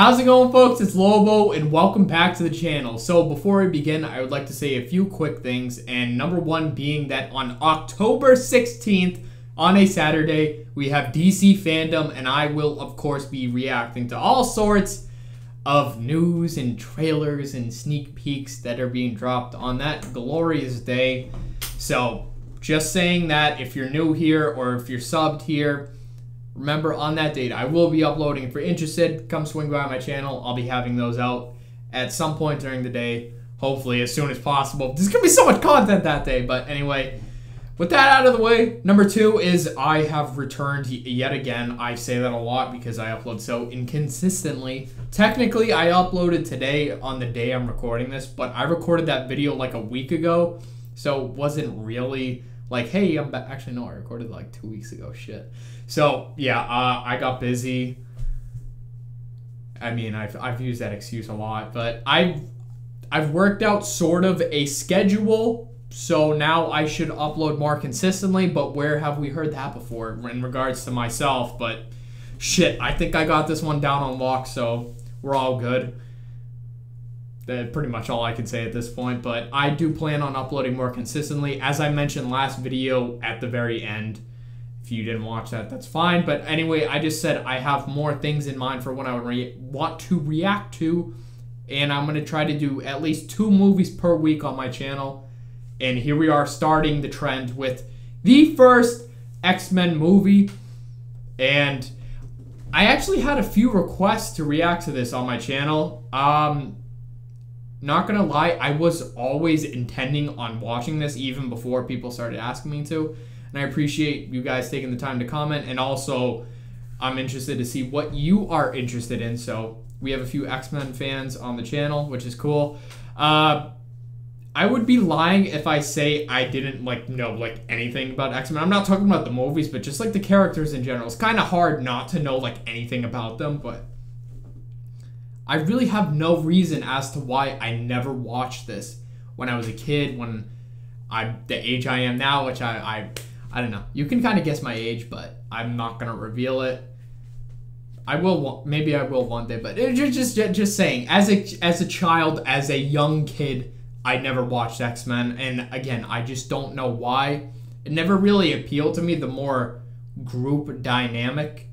How's it going, folks? It's Lobo, and welcome back to the channel. So before we begin, I would like to say a few quick things, and number one being that on October 16th, on a Saturday, we have DC Fandom, and I will, of course, be reacting to all sorts of news and trailers and sneak peeks that are being dropped on that glorious day. So just saying that if you're new here or if you're subbed here, remember, on that date, I will be uploading. If you're interested, come swing by my channel. I'll be having those out at some point during the day, hopefully as soon as possible. There's going to be so much content that day. But anyway, with that out of the way, number two is I have returned yet again. I say that a lot because I upload so inconsistently. Technically, I uploaded today on the day I'm recording this, but I recorded that video like a week ago, so it wasn't really like, hey, I'm back. Actually, no, I recorded like 2 weeks ago. Shit. So yeah, I got busy. I mean, I've used that excuse a lot, but I've worked out sort of a schedule, so now I should upload more consistently. But where have we heard that before in regards to myself? But shit, I think I got this one down on lock, so we're all good. That's pretty much all I can say at this point, but I do plan on uploading more consistently. As I mentioned last video at the very end, if you didn't watch that, that's fine. But anyway, I just said I have more things in mind for what I would want to react to, and I'm going to try to do at least 2 movies per week on my channel. And here we are starting the trend with the first X-Men movie, and I actually had a few requests to react to this on my channel. Not gonna lie, I was always intending on watching this even before people started asking me to. And I appreciate you guys taking the time to comment. And also, I'm interested to see what you are interested in. So we have a few X-Men fans on the channel, which is cool. I would be lying if I say I didn't know anything about X-Men. I'm not talking about the movies, but just like the characters in general. It's kind of hard not to know anything about them, but I really have no reason as to why I never watched this when I was a kid, when I'm the age I am now, which I don't know. You can kind of guess my age, but I'm not going to reveal it. I will, maybe I will one day, but just saying, as a child, as a young kid, I never watched X-Men, and again, I just don't know why. It never really appealed to me, the more group dynamic.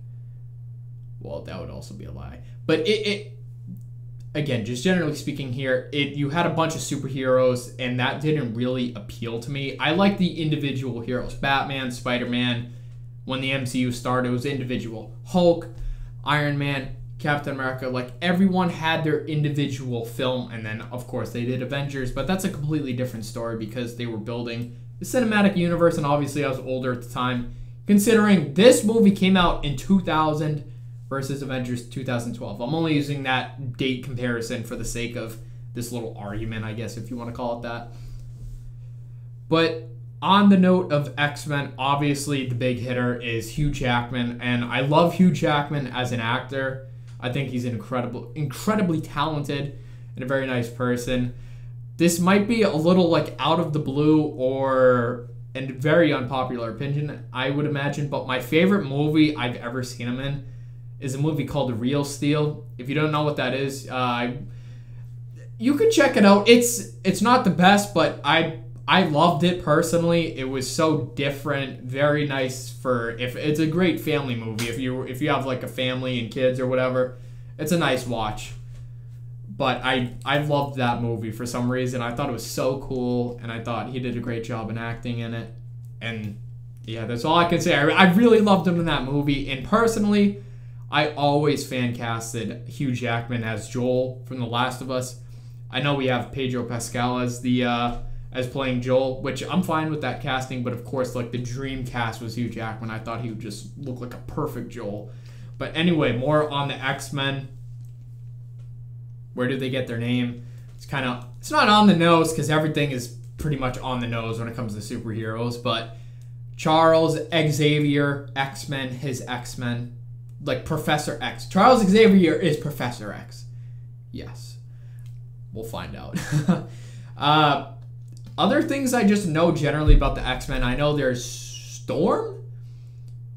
Well, that would also be a lie. But again, just generally speaking here, you had a bunch of superheroes, and that didn't really appeal to me. I like the individual heroes. Batman, Spider-Man, when the MCU started, it was individual. Hulk, Iron Man, Captain America, everyone had their individual film, and then, of course, they did Avengers, but that's a completely different story because they were building the cinematic universe, and obviously I was older at the time. Considering this movie came out in 2000, versus Avengers 2012. I'm only using that date comparison for the sake of this little argument, I guess, if you want to call it that. But on the note of X-Men, obviously the big hitter is Hugh Jackman, and I love Hugh Jackman as an actor. I think he's incredibly talented and a very nice person. This might be a little out of the blue and very unpopular opinion, I would imagine, but my favorite movie I've ever seen him in is a movie called The Real Steel. If you don't know what that is, you can check it out. It's not the best, but I loved it personally. It was so different, very nice it's a great family movie. If you have a family and kids or whatever, it's a nice watch. But I loved that movie for some reason. I thought it was so cool, and I thought he did a great job in acting in it. And yeah, that's all I can say. I really loved him in that movie, and personally, I always fan casted Hugh Jackman as Joel from The Last of Us. I know we have Pedro Pascal as playing Joel, which I'm fine with that casting, but of course, the dream cast was Hugh Jackman. I thought he would just look like a perfect Joel. But anyway, more on the X-Men. Where do they get their name? It's not on the nose because everything is pretty much on the nose when it comes to superheroes, but Charles Xavier X-Men, his X-Men. Professor X. Charles Xavier is Professor X. Yes. We'll find out. Other things I just know generally about the X-Men. I know there's Storm.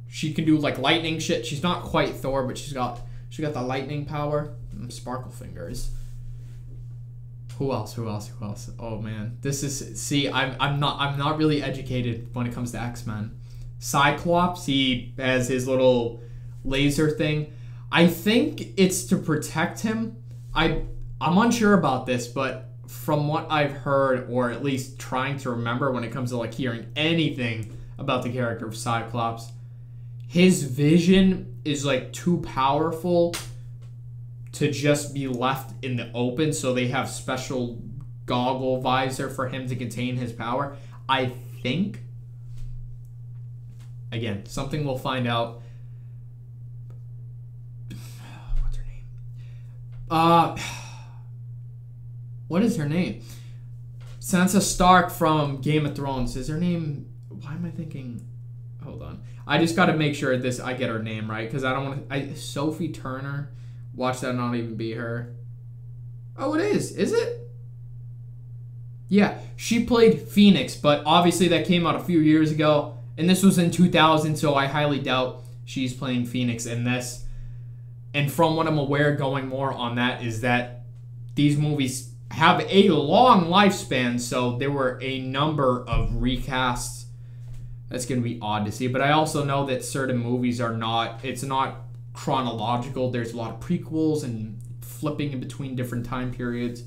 She can do lightning shit. She's not quite Thor, but she got the lightning power. Sparkle Fingers. Who else? Oh man, this is, see, I'm not really educated when it comes to X-Men. Cyclops, he has his little laser thing. I think it's to protect him. I'm unsure about this, but from what I've heard, or at least trying to remember when it comes to like hearing anything about the character of Cyclops, his vision is like too powerful to just be left in the open, so they have special goggle visor for him to contain his power. I think. Again, something we'll find out. What's her name? What is her name? Sansa Stark from Game of Thrones. Is her name? Why am I thinking? Hold on. I just got to make sure I get her name right, because I don't want to. Sophie Turner. Watch that not even be her. Oh, it is. Is it? Yeah, she played Phoenix, but obviously that came out a few years ago, and this was in 2000, so I highly doubt she's playing Phoenix in this. And from what I'm aware, going more on that, is that these movies have a long lifespan, so there were a number of recasts. That's going to be odd to see, but I also know that certain movies are not, it's not chronological. There's a lot of prequels and flipping in between different time periods.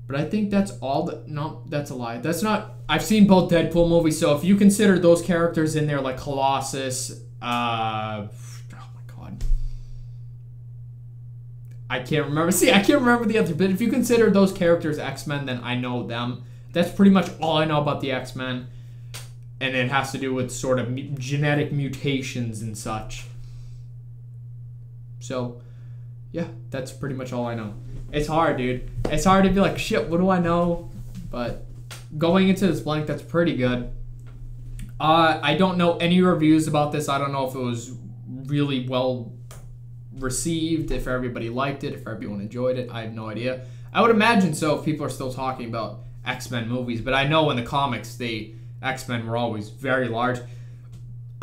But I think that's all that. No, that's a lie. That's not. I've seen both Deadpool movies, so if you consider those characters in there, like Colossus, oh my god, I can't remember. See, I can't remember the other. But if you consider those characters X-Men, then I know them. That's pretty much all I know about the X-Men, and it has to do with sort of genetic mutations and such. So, yeah, that's pretty much all I know. It's hard, dude. It's hard to be like, shit, what do I know? But going into this blank, that's pretty good. I don't know any reviews about this. I don't know if it was really well received, if everybody liked it, if everyone enjoyed it. I have no idea. I would imagine so if people are still talking about X-Men movies. But I know in the comics, X-Men were always very large.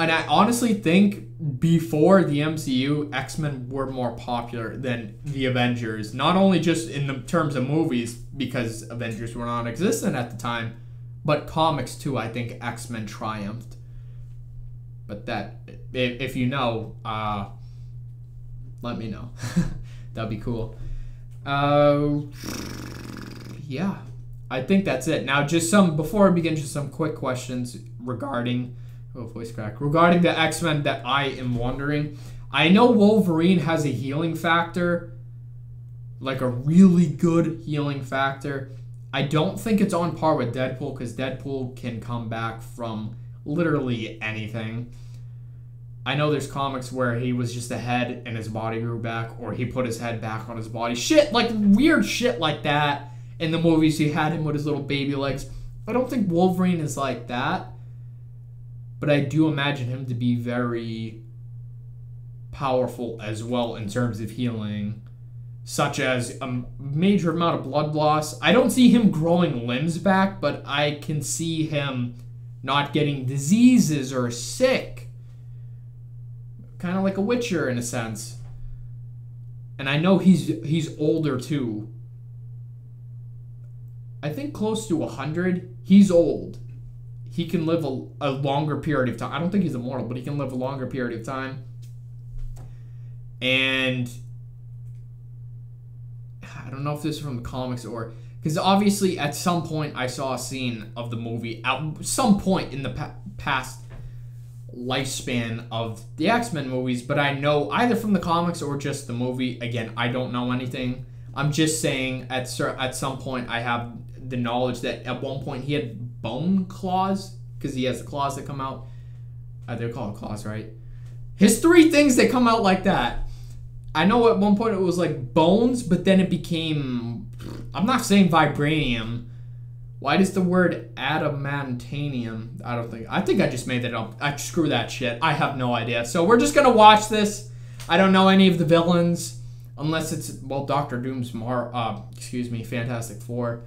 And I honestly think before the MCU, X-Men were more popular than the Avengers. Not only just in the terms of movies, because Avengers were non-existent at the time, but comics too. I think X-Men triumphed. But that, if you know, let me know. That'd be cool. Yeah, I think that's it. Now, before I begin, just some quick questions regarding... Oh, voice crack. Regarding the X-Men that I am wondering. I know Wolverine has a healing factor. Like a really good healing factor. I don't think it's on par with Deadpool, because Deadpool can come back from literally anything. I know there's comics where he was just a head and his body grew back, or he put his head back on his body. Shit, like weird shit like that. In the movies, he had him with his little baby legs. I don't think Wolverine is like that. But I do imagine him to be very powerful as well in terms of healing, such as a major amount of blood loss. I don't see him growing limbs back, but I can see him not getting diseases or sick. Kind of like a Witcher in a sense. And I know he's older too. I think close to 100. He's old. He can live a longer period of time. I don't think he's immortal, but he can live a longer period of time. And I don't know if this is from the comics or... Because obviously at some point I saw a scene of the movie at some point in the past lifespan of the X-Men movies, but I know either from the comics or just the movie. Again, I don't know anything. I'm just saying at some point I have the knowledge that at one point he had bone claws, because he has the claws that come out. They're called claws, right? His 3 things that come out like that. I know at one point it was like bones, but then it became... I'm not saying vibranium. Why does the word adamantium? I think I just made that up. Screw that shit. I have no idea. So we're just gonna watch this. I don't know any of the villains, unless it's, well, Doctor Doom's Fantastic Four.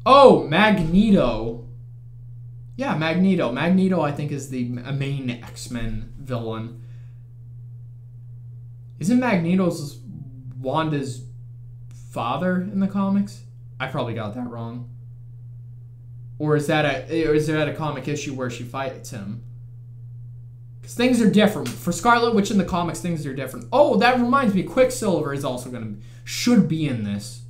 Oh, Magneto. Yeah, Magneto. Magneto, I think, is the main X-Men villain. Isn't Magneto's Wanda's father in the comics. I probably got that wrong. Or is that a comic issue where she fights him? Because things are different. For Scarlet Witch in the comics, things are different. Oh, that reminds me. Quicksilver is also should be in this.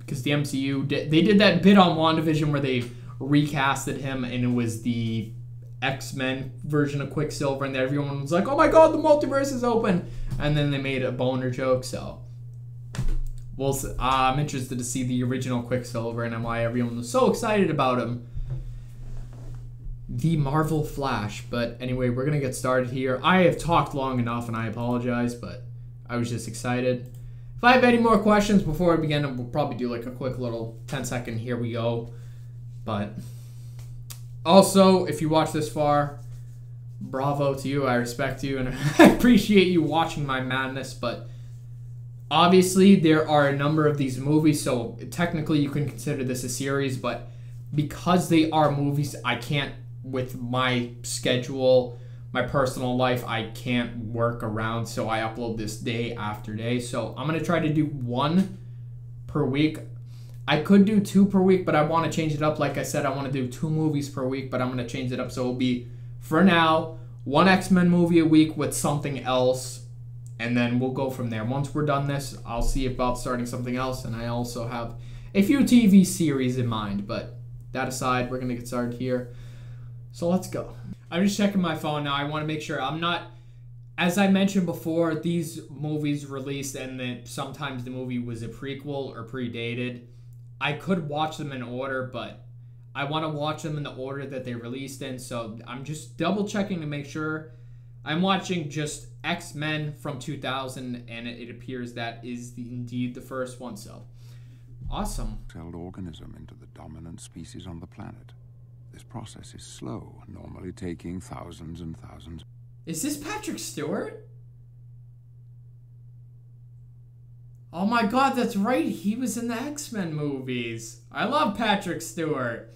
Because the MCU, they did that bit on WandaVision where they recasted him, and it was the X-Men version of Quicksilver, and everyone was like, oh my god, the multiverse is open. And then they made a boner joke, so... Well, I'm interested to see the original Quicksilver and why everyone was so excited about him. The Marvel Flash. But anyway, we're going to get started here. I have talked long enough and I apologize, but I was just excited. If I have any more questions before I begin, we'll probably do like a quick little 10-second here we go. But also, if you watch this far, bravo to you. I respect you and I appreciate you watching my madness, but... Obviously, there are a number of these movies, so technically you can consider this a series, but because they are movies, I can't, with my schedule, my personal life, I can't work around, so I upload this day after day. So I'm going to try to do 1 per week. I could do 2 per week, but I want to change it up. Like I said, I want to do 2 movies per week, but I'm going to change it up. So it'll be, for now, 1 X-Men movie a week with something else. And then we'll go from there. Once we're done this, I'll see about starting something else. And I also have a few TV series in mind. But that aside, we're going to get started here. So let's go. I'm just checking my phone now. I want to make sure I'm not... As I mentioned before, these movies released and then sometimes the movie was a prequel or predated. I could watch them in order, but I want to watch them in the order that they released in. So I'm just double checking to make sure. I'm watching just X-Men from 2000, and it appears that is indeed the first one, so awesome. Celled organism into the dominant species on the planet. This process is slow, normally taking thousands and thousands. Is this Patrick Stewart? Oh my god, that's right. He was in the X-Men movies. I love Patrick Stewart.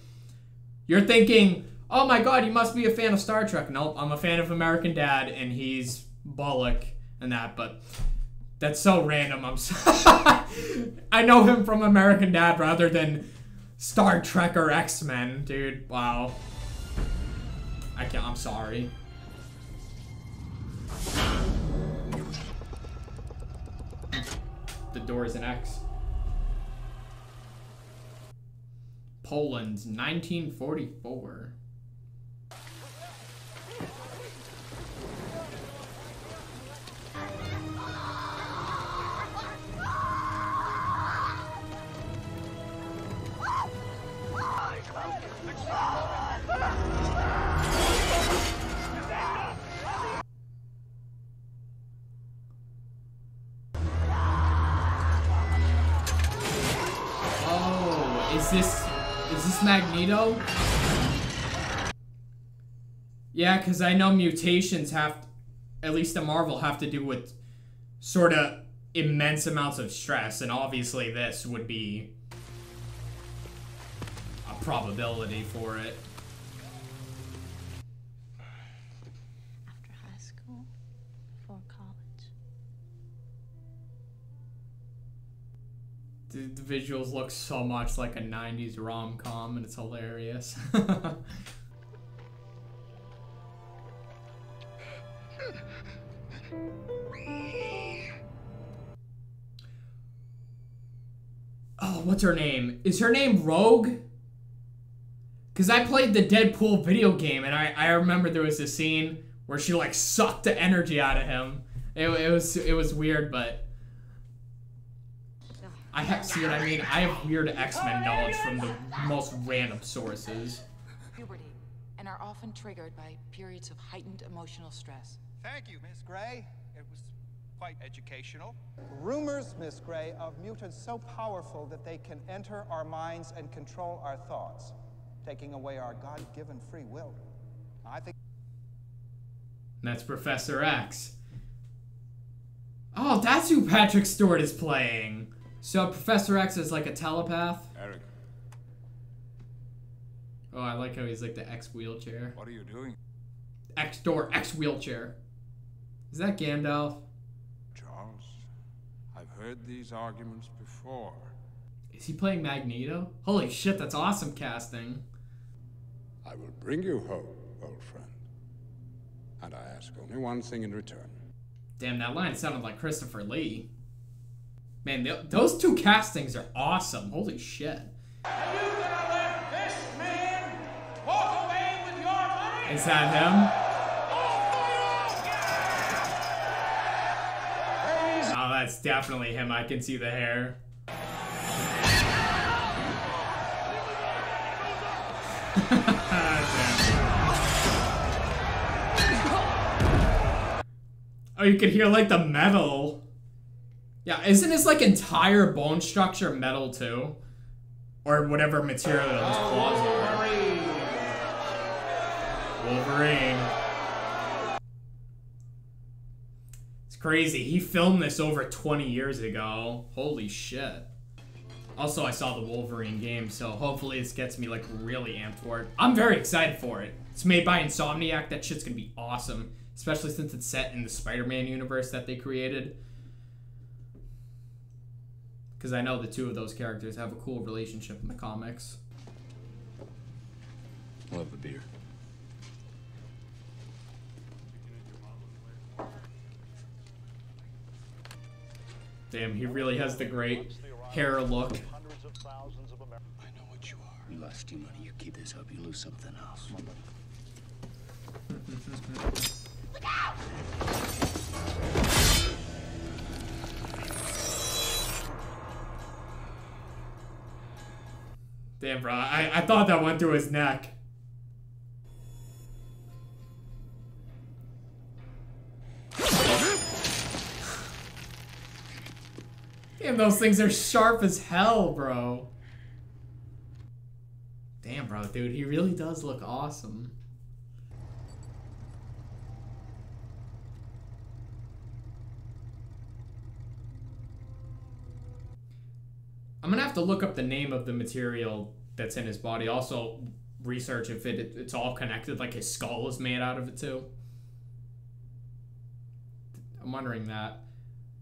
You're thinking... Oh my god, you must be a fan of Star Trek. Nope, I'm a fan of American Dad, and he's Bullock and that, but that's so random. I know him from American Dad rather than Star Trek or X-Men, dude. Wow. I'm sorry. The door is an X. Poland, 1944. Is this Magneto? Yeah, because I know mutations have, at least in Marvel, have to do with sort of immense amounts of stress, and obviously this would be a probability for it. After high school, before college. The visuals look so much like a 90s rom-com, and it's hilarious. Oh, what's her name? Is her name Rogue? Because I played the Deadpool video game, and I remember there was a scene where she, like, sucked the energy out of him. It was weird, but... see what I mean? I have weird X-Men knowledge from the most random sources. Puberty, and are often triggered by periods of heightened emotional stress. Thank you, Miss Gray. It was quite educational. Rumors, Miss Gray, of mutants so powerful that they can enter our minds and control our thoughts, taking away our God-given free will. I think... That's Professor X. Oh, that's who Patrick Stewart is playing. So Professor X is like a telepath? Eric. Oh, I like how he's like the X wheelchair. What are you doing? X door, X wheelchair. Is that Gandalf? heard these arguments before. Is he playing Magneto? Holy shit, that's awesome casting. I will bring you hope, old friend. And I ask only one thing in return. Damn, that line sounded like Christopher Lee. Man, those two castings are awesome. Holy shit. Are you gonna let this man walk away with your money? Is that him? Oh, that's definitely him. I can see the hair. Oh, you can hear like the metal. Yeah, isn't his like entire bone structure metal too? Or whatever material his claws are. Wolverine. It's crazy. He filmed this over 20 years ago. Holy shit. Also, I saw the Wolverine game, so hopefully this gets me like really amped for it. I'm very excited for it. It's made by Insomniac. That shit's gonna be awesome. Especially since it's set in the Spider-Man universe that they created. Because I know the two of those characters have a cool relationship in the comics. Love the beer. Damn, he really has the great hair look. I know what you are. You lost your money. You keep this up, you lose something else. Look out! Damn, bro. I thought that went through his neck. Damn, those things are sharp as hell, bro. Damn, bro, dude, he really does look awesome. I'm gonna have to look up the name of the material that's in his body. Also, research if it's all connected, like his skull is made out of it too. I'm wondering that.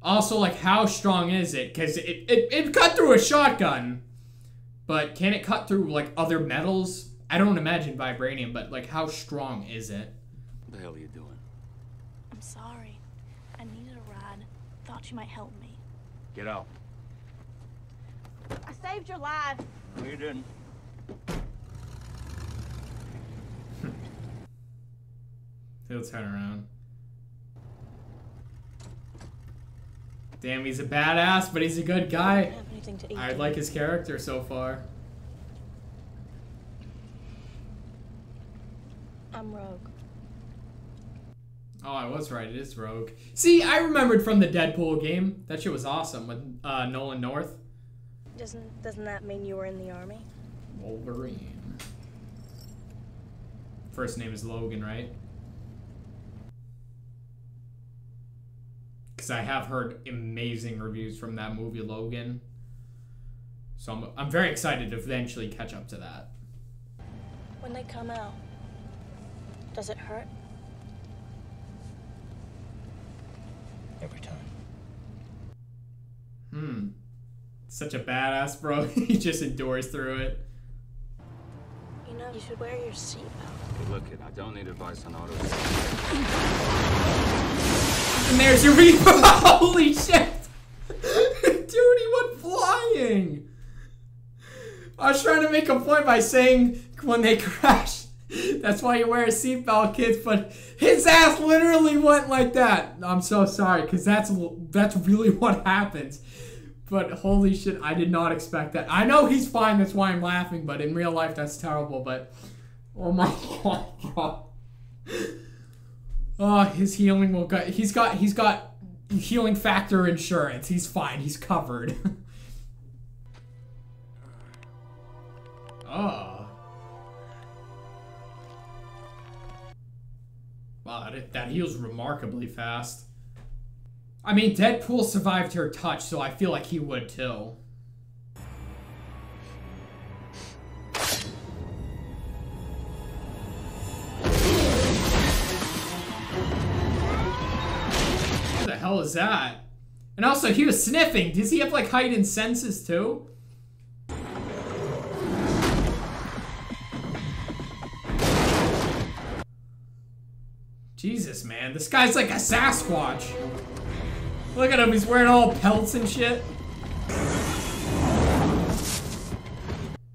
Also, like, how strong is it? Because it cut through a shotgun. But can it cut through, like, other metals? I don't imagine vibranium, but, like, how strong is it? What the hell are you doing? I'm sorry. I needed a ride. Thought you might help me. Get out. I saved your life. No, you didn't. He'll turn around. Damn, he's a badass, but he's a good guy. Have anything to eat. I like his character so far. I'm Rogue. Oh, I was right. It is Rogue. See, I remembered from the Deadpool game. That shit was awesome with Nolan North. Doesn't that mean you were in the army? Wolverine. First name is Logan, right? Because I have heard amazing reviews from that movie, Logan. So I'm very excited to eventually catch up to that. When they come out, does it hurt? Every time. Such a badass, bro. He just endures through it. You know, you should wear your seatbelt. Hey, look, kid, I don't need advice on auto. And there's your reaper. Holy shit. Dude, he went flying. I was trying to make a point by saying when they crash, that's why you wear a seatbelt, kids, but his ass literally went like that. I'm so sorry, because that's really what happens. But holy shit, I did not expect that. I know he's fine, that's why I'm laughing, but in real life, that's terrible, but oh my god, bro. Oh, his healing will go. He's got healing factor insurance. He's fine. He's covered. Oh. Wow, that heals remarkably fast. I mean, Deadpool survived her touch, so I feel like he would too. What the hell is that? And also, he was sniffing. Does he have, like, heightened senses, too? Jesus, man. This guy's like a Sasquatch. Look at him. He's wearing all pelts and shit.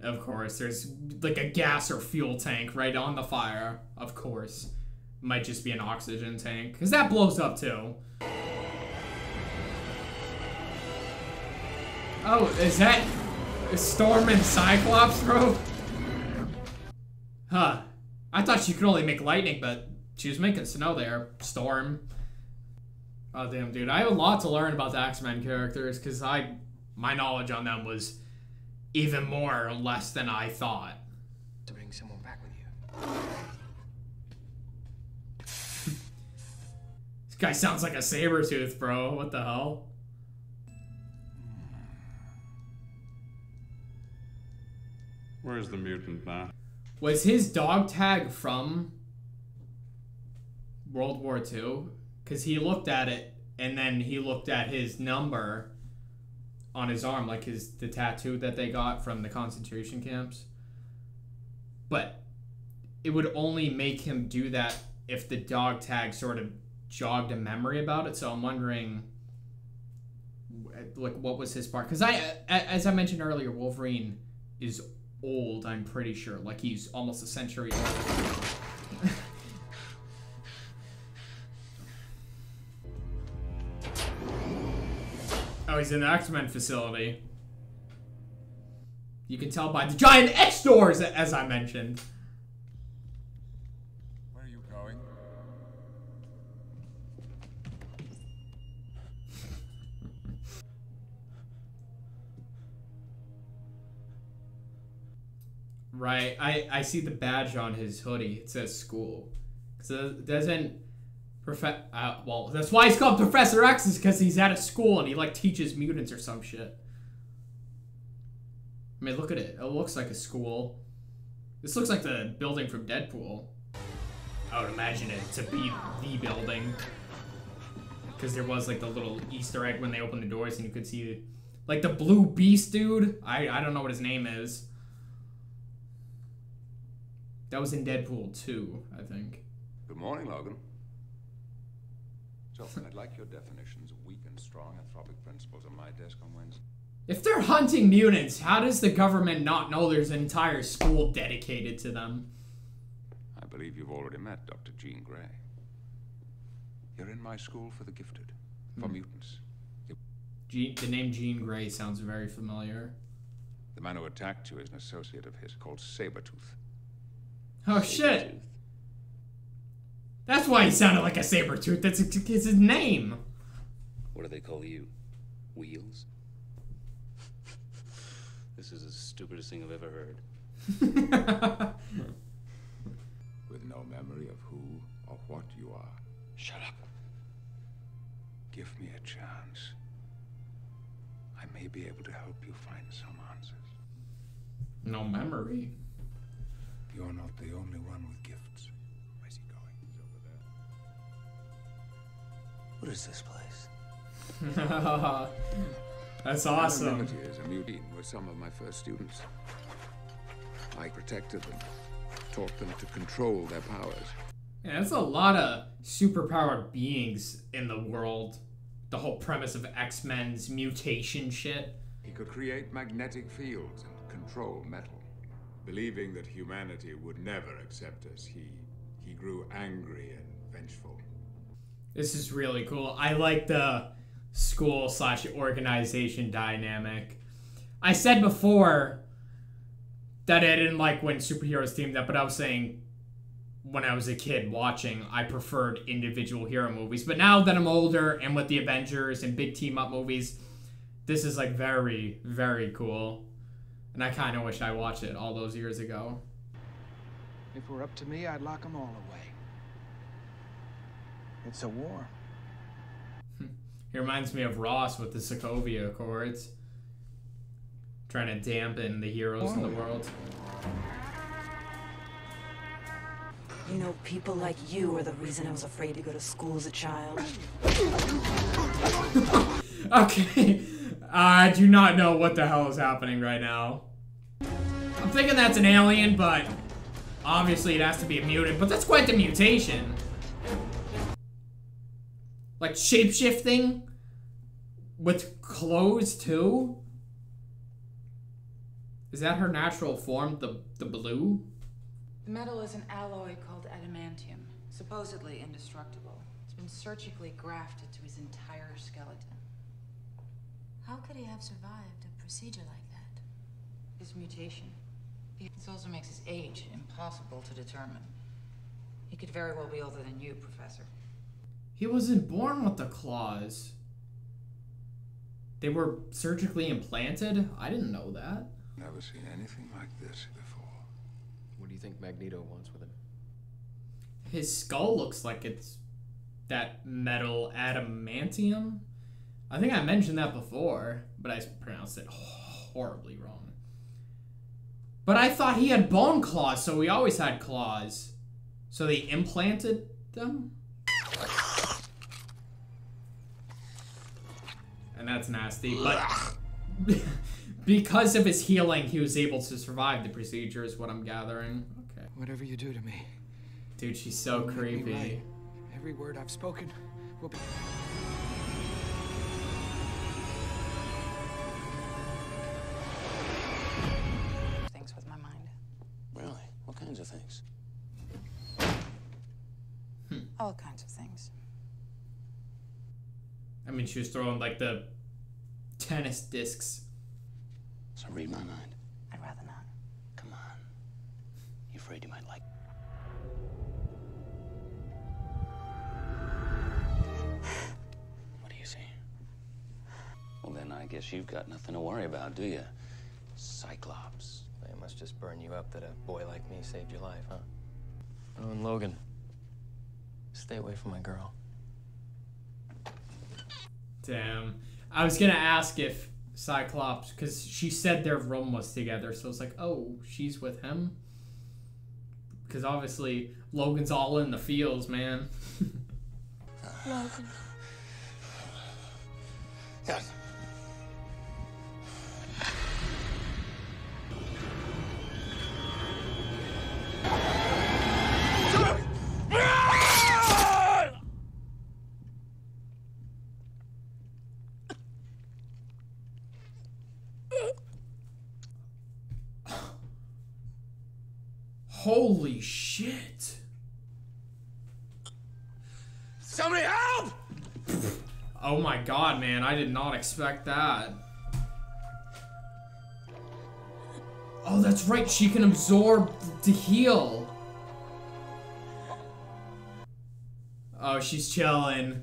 Of course, there's like a gas or fuel tank right on the fire. Of course. Might just be an oxygen tank. Because that blows up, too. Oh, is that Storm and Cyclops, bro? Huh. I thought she could only make lightning, but she was making snow there. Storm. Oh, damn, dude. I have a lot to learn about the X-Men characters, because my knowledge on them was even more or less than I thought. To bring someone back with you. This guy sounds like a Sabretooth, bro. What the hell? Where's the mutant now? Was his dog tag from World War II? Because he looked at it, and then he looked at his number on his arm, like the tattoo that they got from the concentration camps. But it would only make him do that if the dog tag sort of jogged a memory about it. So I'm wondering, like, what was his part? Because as I mentioned earlier, Wolverine is old, I'm pretty sure. Like, he's almost a century old. Oh, he's in the X-Men facility. You can tell by the giant X doors, as I mentioned. Where are you going? Right, I see the badge on his hoodie. It says school. So it doesn't... well, that's why he's called Professor X, is because he's at a school and he, like, teaches mutants or some shit. I mean, look at it. It looks like a school. This looks like the building from Deadpool. I would imagine it to be the building. Because there was, like, the little Easter egg when they opened the doors and you could see, like, the blue beast dude. I don't know what his name is. That was in Deadpool 2, I think. Good morning, Logan. So, I'd like your definitions of weak and strong anthropic principles on my desk on Wednesday. If they're hunting mutants, how does the government not know there's an entire school dedicated to them? I believe you've already met Dr. Jean Grey. You're in my school for the gifted, for mutants. The name Jean Grey sounds very familiar. The man who attacked you is an associate of his called Sabretooth. Oh, shit. That's why he sounded like a Sabretooth. That's his name. What do they call you? Wheels? This is the stupidest thing I've ever heard. With no memory of who or what you are. Shut up. Give me a chance. I may be able to help you find some answers. No memory. You're not the only one with gifts. Where's he going? He's over there. What is this place? That's awesome. Anonymity is a mutant were some of my first students. I protected them, taught them to control their powers. Yeah, there's a lot of superpowered beings in the world. The whole premise of X-Men's mutation shit. He could create magnetic fields and control metal. Believing that humanity would never accept us, he grew angry and vengeful. This is really cool. I like the school/organization dynamic. I said before that I didn't like when superheroes teamed up, but I was saying when I was a kid watching, I preferred individual hero movies. But now that I'm older and with the Avengers and big team-up movies, this is like very, very cool. And I kind of wish I watched it all those years ago. If it were up to me, I'd lock them all away. It's a war. He reminds me of Ross with the Sokovia Accords. Trying to dampen the heroes in the world. You know, people like you are the reason I was afraid to go to school as a child. Okay. I do not know what the hell is happening right now. I'm thinking that's an alien, but obviously it has to be a mutant. But that's quite the mutation. Like shape-shifting with clothes too? Is that her natural form, the blue? The metal is an alloy called adamantium, supposedly indestructible. It's been surgically grafted to his entire skeleton. How could he have survived a procedure like that? His mutation. This also makes his age impossible to determine. He could very well be older than you, Professor. He wasn't born with the claws. They were surgically implanted? I didn't know that. Never seen anything like this before. What do you think Magneto wants with him? His skull looks like it's that metal adamantium. I think I mentioned that before, but I pronounced it horribly wrong. But I thought he had bone claws, so he always had claws. So they implanted them? And that's nasty, but because of his healing, he was able to survive the procedure, is what I'm gathering. Okay. Whatever you do to me. Dude, she's so creepy. Right. Every word I've spoken will be... Things with my mind. Really? What kinds of things? All kinds of things. I mean, she was throwing like the tennis discs. So read my mind. I'd rather not. Come on. You afraid you might like... What do you see? Well, then I guess you've got nothing to worry about, do you? Cyclops. It must just burn you up that a boy like me saved your life, huh? Oh, and Logan, stay away from my girl. Damn. I was gonna ask if Cyclops, because she said their room was together, so it's like, oh, she's with him? Because obviously, Logan's all in the fields, man. Logan. Yes. Holy shit. Somebody help! Oh my god, man. I did not expect that. Oh, that's right. She can absorb to heal. Oh, she's chilling.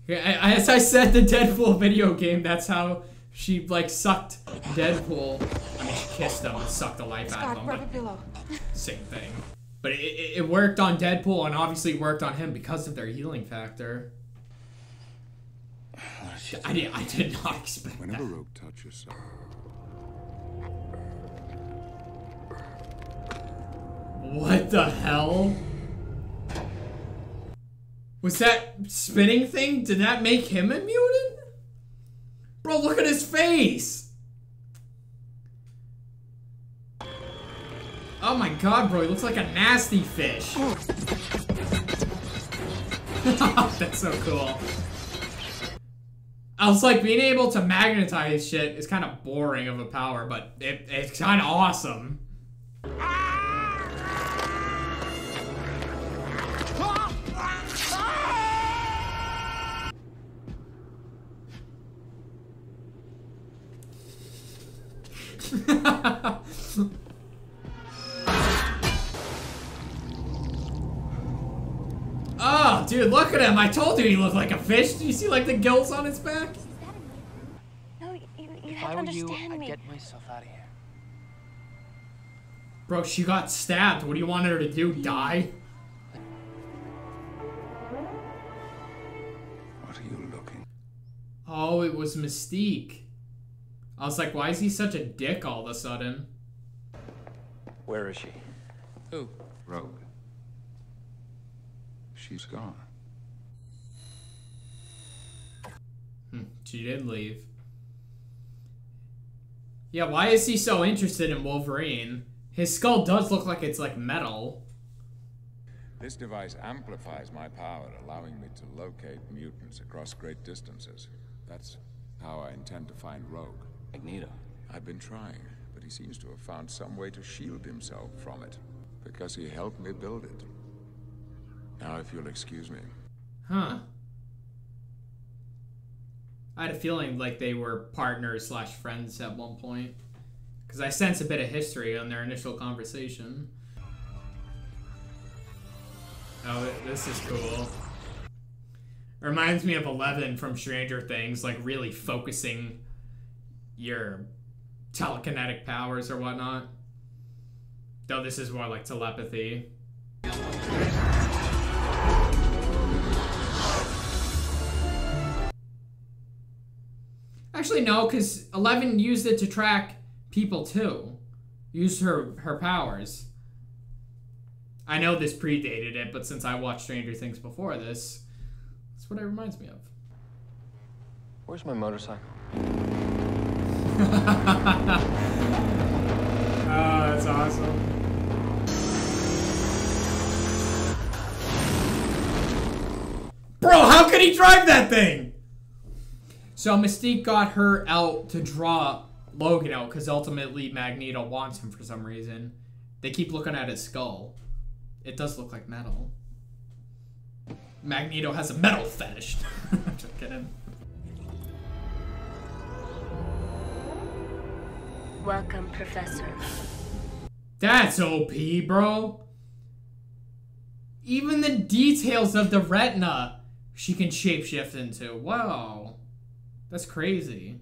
As I said, the Deadpool video game, that's how she, like, sucked Deadpool. I mean, she kissed him and sucked the life out of him, but same thing. But it worked on Deadpool and obviously worked on him because of their healing factor. I did not expect that. Whenever rope touches something. What the hell? Was that spinning thing? Did that make him a mutant? Bro, look at his face! Oh my god, bro, he looks like a nasty fish. That's so cool. I was like, being able to magnetize shit is kind of boring of a power, but it's kind of awesome. Oh, dude, look at him. I told you he looked like a fish. Do you see, like, the gills on his back? No, you have to understand me. I'd get myself out of here. Bro, she got stabbed. What do you want her to do? Die? What are you looking? Oh, it was Mystique. I was like, why is he such a dick all of a sudden? Where is she? Who? Rogue. She's gone. She did leave. Yeah, why is he so interested in Wolverine? His skull does look like it's like metal. This device amplifies my power, allowing me to locate mutants across great distances. That's how I intend to find Rogue. Magneto. I've been trying, but he seems to have found some way to shield himself from it, because he helped me build it. Now, if you'll excuse me. Huh. I had a feeling like they were partners / friends at one point. Because I sense a bit of history on their initial conversation. Oh, this is cool. Reminds me of 11 from Stranger Things, like really focusing your telekinetic powers or whatnot. Though this is more like telepathy. Actually, no, because 11 used it to track people too. Used her powers. I know this predated it, but since I watched Stranger Things before this, that's what it reminds me of. Where's my motorcycle? Oh, that's awesome. Bro, how could he drive that thing? So Mystique got her out to draw Logan out because ultimately Magneto wants him for some reason. They keep looking at his skull. It does look like metal. Magneto has a metal fetish. I'm just kidding. Welcome, Professor. That's OP, bro. Even the details of the retina she can shapeshift into. Wow. That's crazy.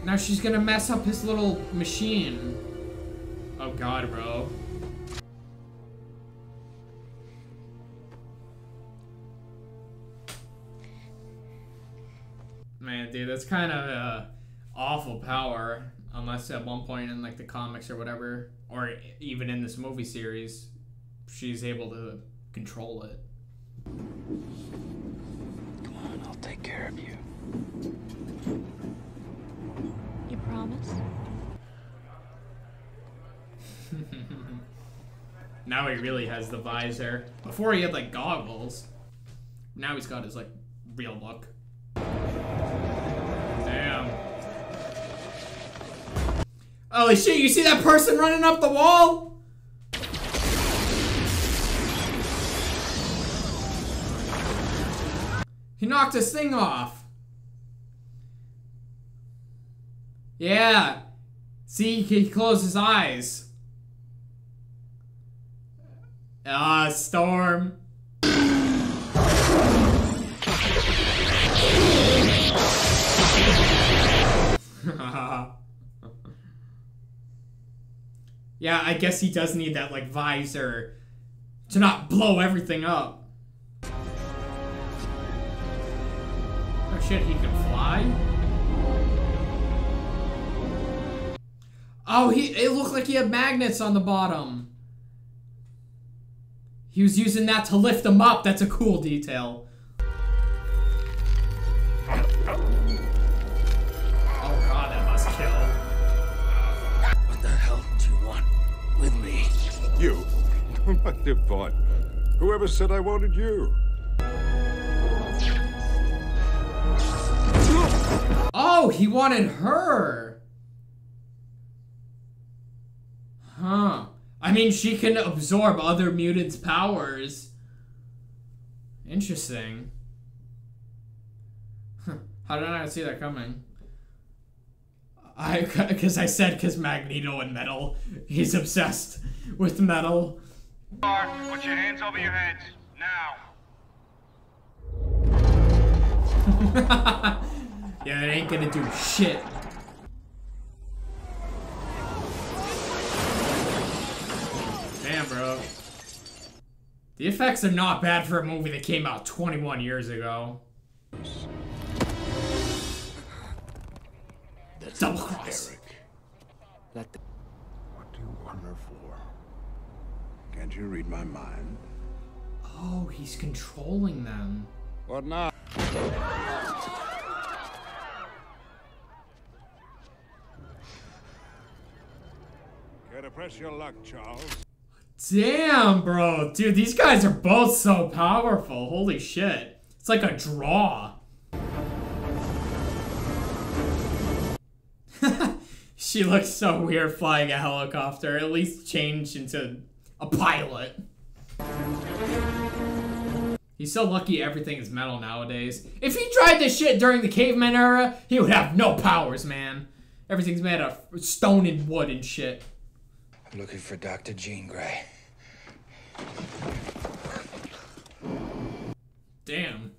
Now she's gonna mess up his little machine. Oh god, bro. Man, dude, that's kind of awful power. Unless at one point in like the comics or whatever, or even in this movie series, she's able to control it. Come on, I'll take care of you. You promise? Now he really has the visor. Before he had like goggles. Now he's got his like real look. Damn. Holy shit, you see that person running up the wall? He knocked his thing off. Yeah. See, he closed his eyes. Ah, Storm. Yeah, I guess he does need that, like, visor to not blow everything up. Oh shit, he can fly? Oh, it looked like he had magnets on the bottom. He was using that to lift them up. That's a cool detail. Oh god, that must kill. What the hell do you want with me? You? My dear boy. Whoever said I wanted you? Oh, he wanted her. Huh. I mean, she can absorb other mutants' powers. Interesting. How did I not see that coming? Because Magneto and metal. He's obsessed with metal. Put your hands over your heads, now. Yeah, it ain't gonna do shit. Damn, bro. The effects are not bad for a movie that came out 21 years ago. Double cross. What do you want her for? Can't you read my mind? Oh, he's controlling them. What now? Care to press your luck, Charles? Damn, bro. Dude, these guys are both so powerful. Holy shit. It's like a draw. She looks so weird flying a helicopter. At least change into a pilot. He's so lucky everything is metal nowadays. If he tried this shit during the caveman era, he would have no powers, man. Everything's made of stone and wood and shit. I'm looking for Dr. Jean Grey. Damn.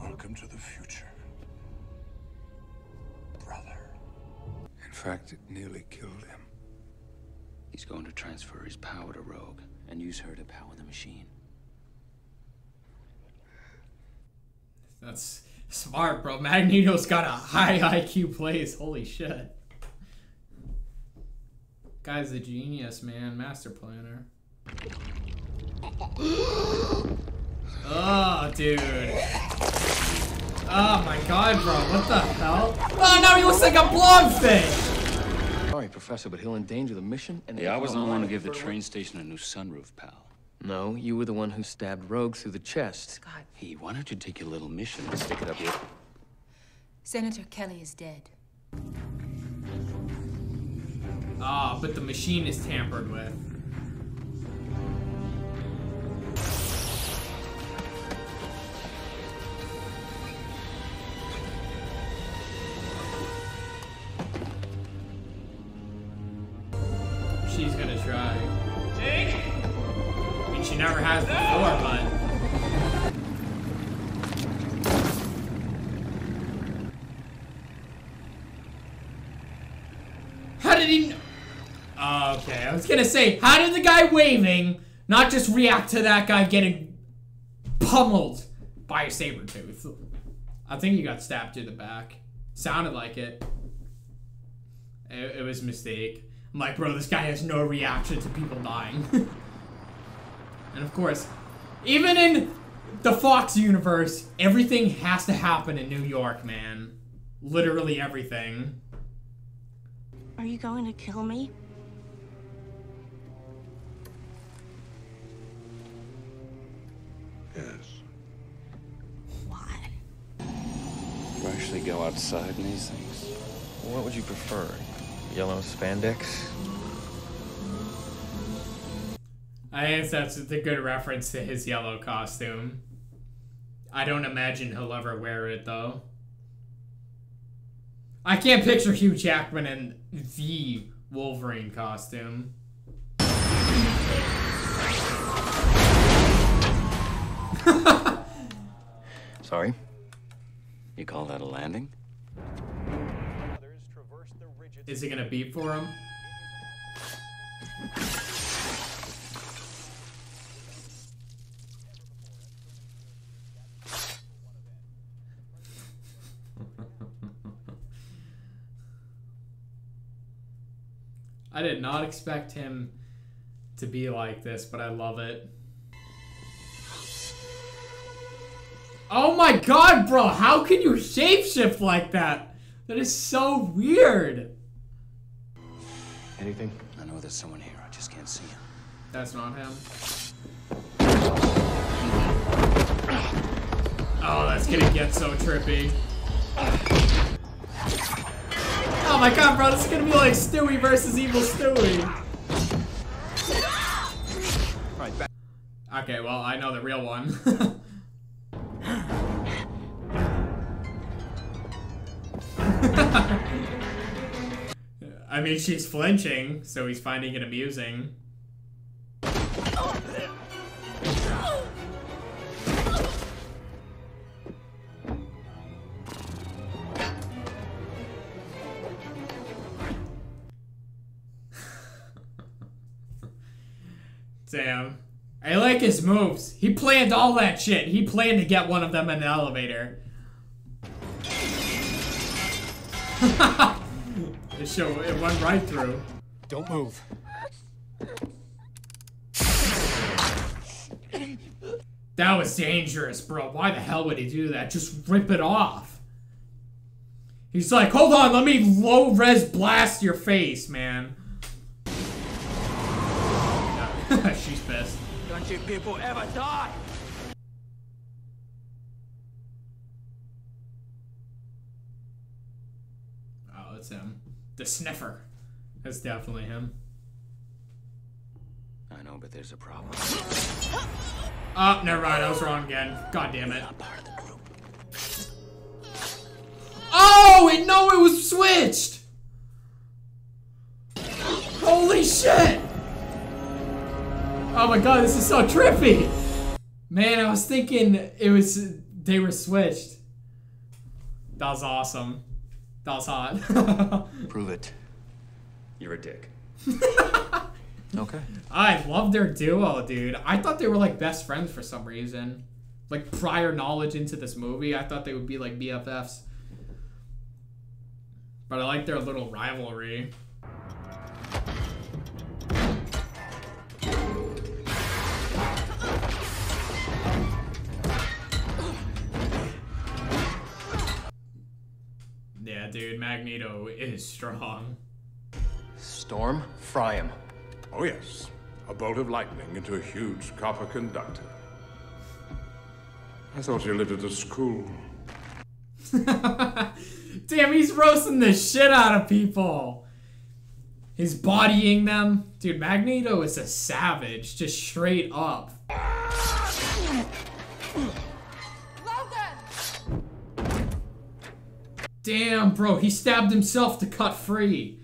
Welcome to the future, brother. In fact, it nearly killed him. He's going to transfer his power to Rogue and use her to power the machine. That's smart, bro. Magneto's got a high IQ plays. Holy shit. Guy's a genius, man. Master planner. Oh, dude. Oh my god, bro. What the hell? Oh, no, he looks like a blobfish! Sorry, Professor, but he'll endanger the mission and... Yeah, I was the one to give the train station a new sunroof, pal. No, you were the one who stabbed Rogue through the chest. Scott. Hey, why don't you take your little mission and stick it up your... Senator Kelly is dead. Ah, but the machine is tampered with. She's gonna try. Jake? I mean, she never has before, but... How did he... Oh, okay, I was gonna say, how did the guy waving not just react to that guy getting pummeled by a saber tooth? I think he got stabbed through the back. Sounded like it. It was a mistake. I'm like, bro, this guy has no reaction to people dying. And of course, even in the Fox universe, everything has to happen in New York, man. Literally everything. Are you going to kill me? Yes. Why? You actually go outside in these things? What would you prefer? Yellow spandex? I guess that's a good reference to his yellow costume. I don't imagine he'll ever wear it, though. I can't picture Hugh Jackman in the Wolverine costume. Sorry? You call that a landing? Is he gonna beep for him? I did not expect him to be like this, but I love it. Oh my god, bro! How can you shapeshift like that? That is so weird. Anything? I know there's someone here. I just can't see him. That's not him. Oh, that's gonna get so trippy. Oh my god, bro, this is gonna be like Stewie versus Evil Stewie. Okay, well, I know the real one. I mean, she's flinching, so he's finding it amusing. Damn. I like his moves. He planned all that shit. He planned to get one of them in the elevator. It went right through. Don't move. That was dangerous, bro. Why the hell would he do that? Just rip it off. He's like, hold on, let me low-res blast your face, man. She's pissed. Don't you people ever die? Oh, it's him. The sniffer. That's definitely him. I know, but there's a problem. Oh, never mind. I was wrong again. God damn it. Oh, wait, no, it was switched. Holy shit. Oh my god, this is so trippy. Man, I was thinking they were switched. That was awesome. That was hot. Prove it. You're a dick. Okay. I love their duo, dude. I thought they were like best friends for some reason. Like prior knowledge into this movie, I thought they would be like BFFs. But I like their little rivalry. Yeah, dude, Magneto is strong. Storm, fry him. Oh yes, a bolt of lightning into a huge copper conductor. I thought you lived at a school. Damn, he's roasting the shit out of people. He's bodying them. Dude, Magneto is a savage, just straight up. Damn, bro, he stabbed himself to cut free.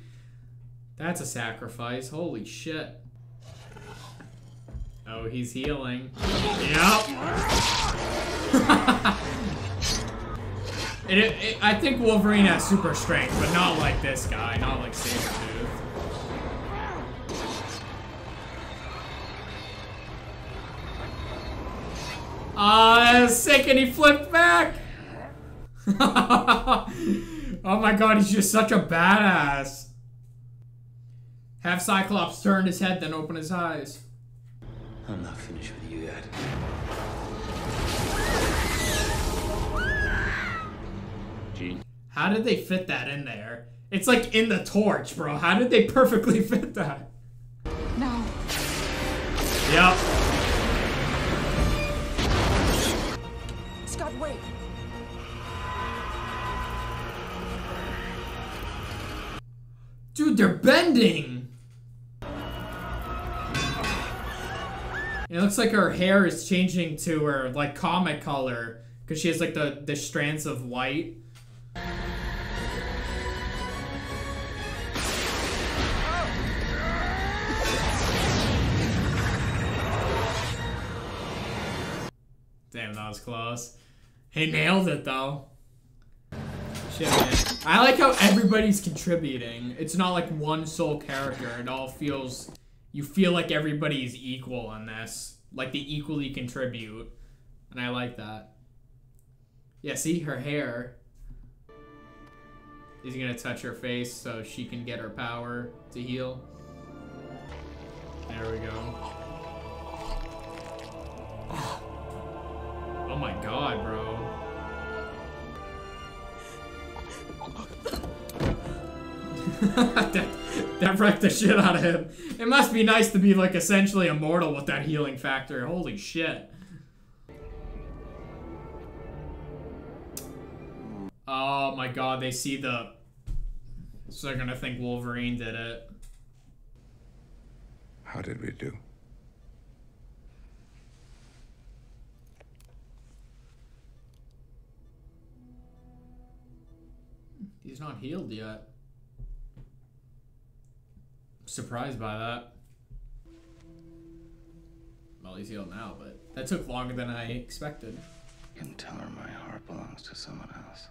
That's a sacrifice. Holy shit. Oh, he's healing. Yep. I think Wolverine has super strength, but not like this guy. Not like Sabretooth. That's sick, and he flipped back. Oh my god, he's just such a badass. Have Cyclops turn his head, then open his eyes. I'm not finished with you yet. Gene? How did they fit that in there? It's like in the torch, bro. How did they perfectly fit that? No. Yep. Scott, wait. Dude, they're bending. It looks like her hair is changing to her like comic color because she has like the strands of white. Damn, that was close. He nailed it though. Shit, man. I like how everybody's contributing. It's not like one sole character. It all feels... You feel like everybody's equal on this. Like they equally contribute. And I like that. Yeah, see? Her hair. He's gonna touch her face so she can get her power to heal. There we go. Oh my god, bro. that wrecked the shit out of him. It must be nice to be like essentially immortal with that healing factor. Holy shit. Oh my god, they see the... So they're gonna think Wolverine did it. How did we do? He's not healed yet. Surprised by that. Well, he's healed now, but that took longer than I expected. You can tell her my heart belongs to someone else.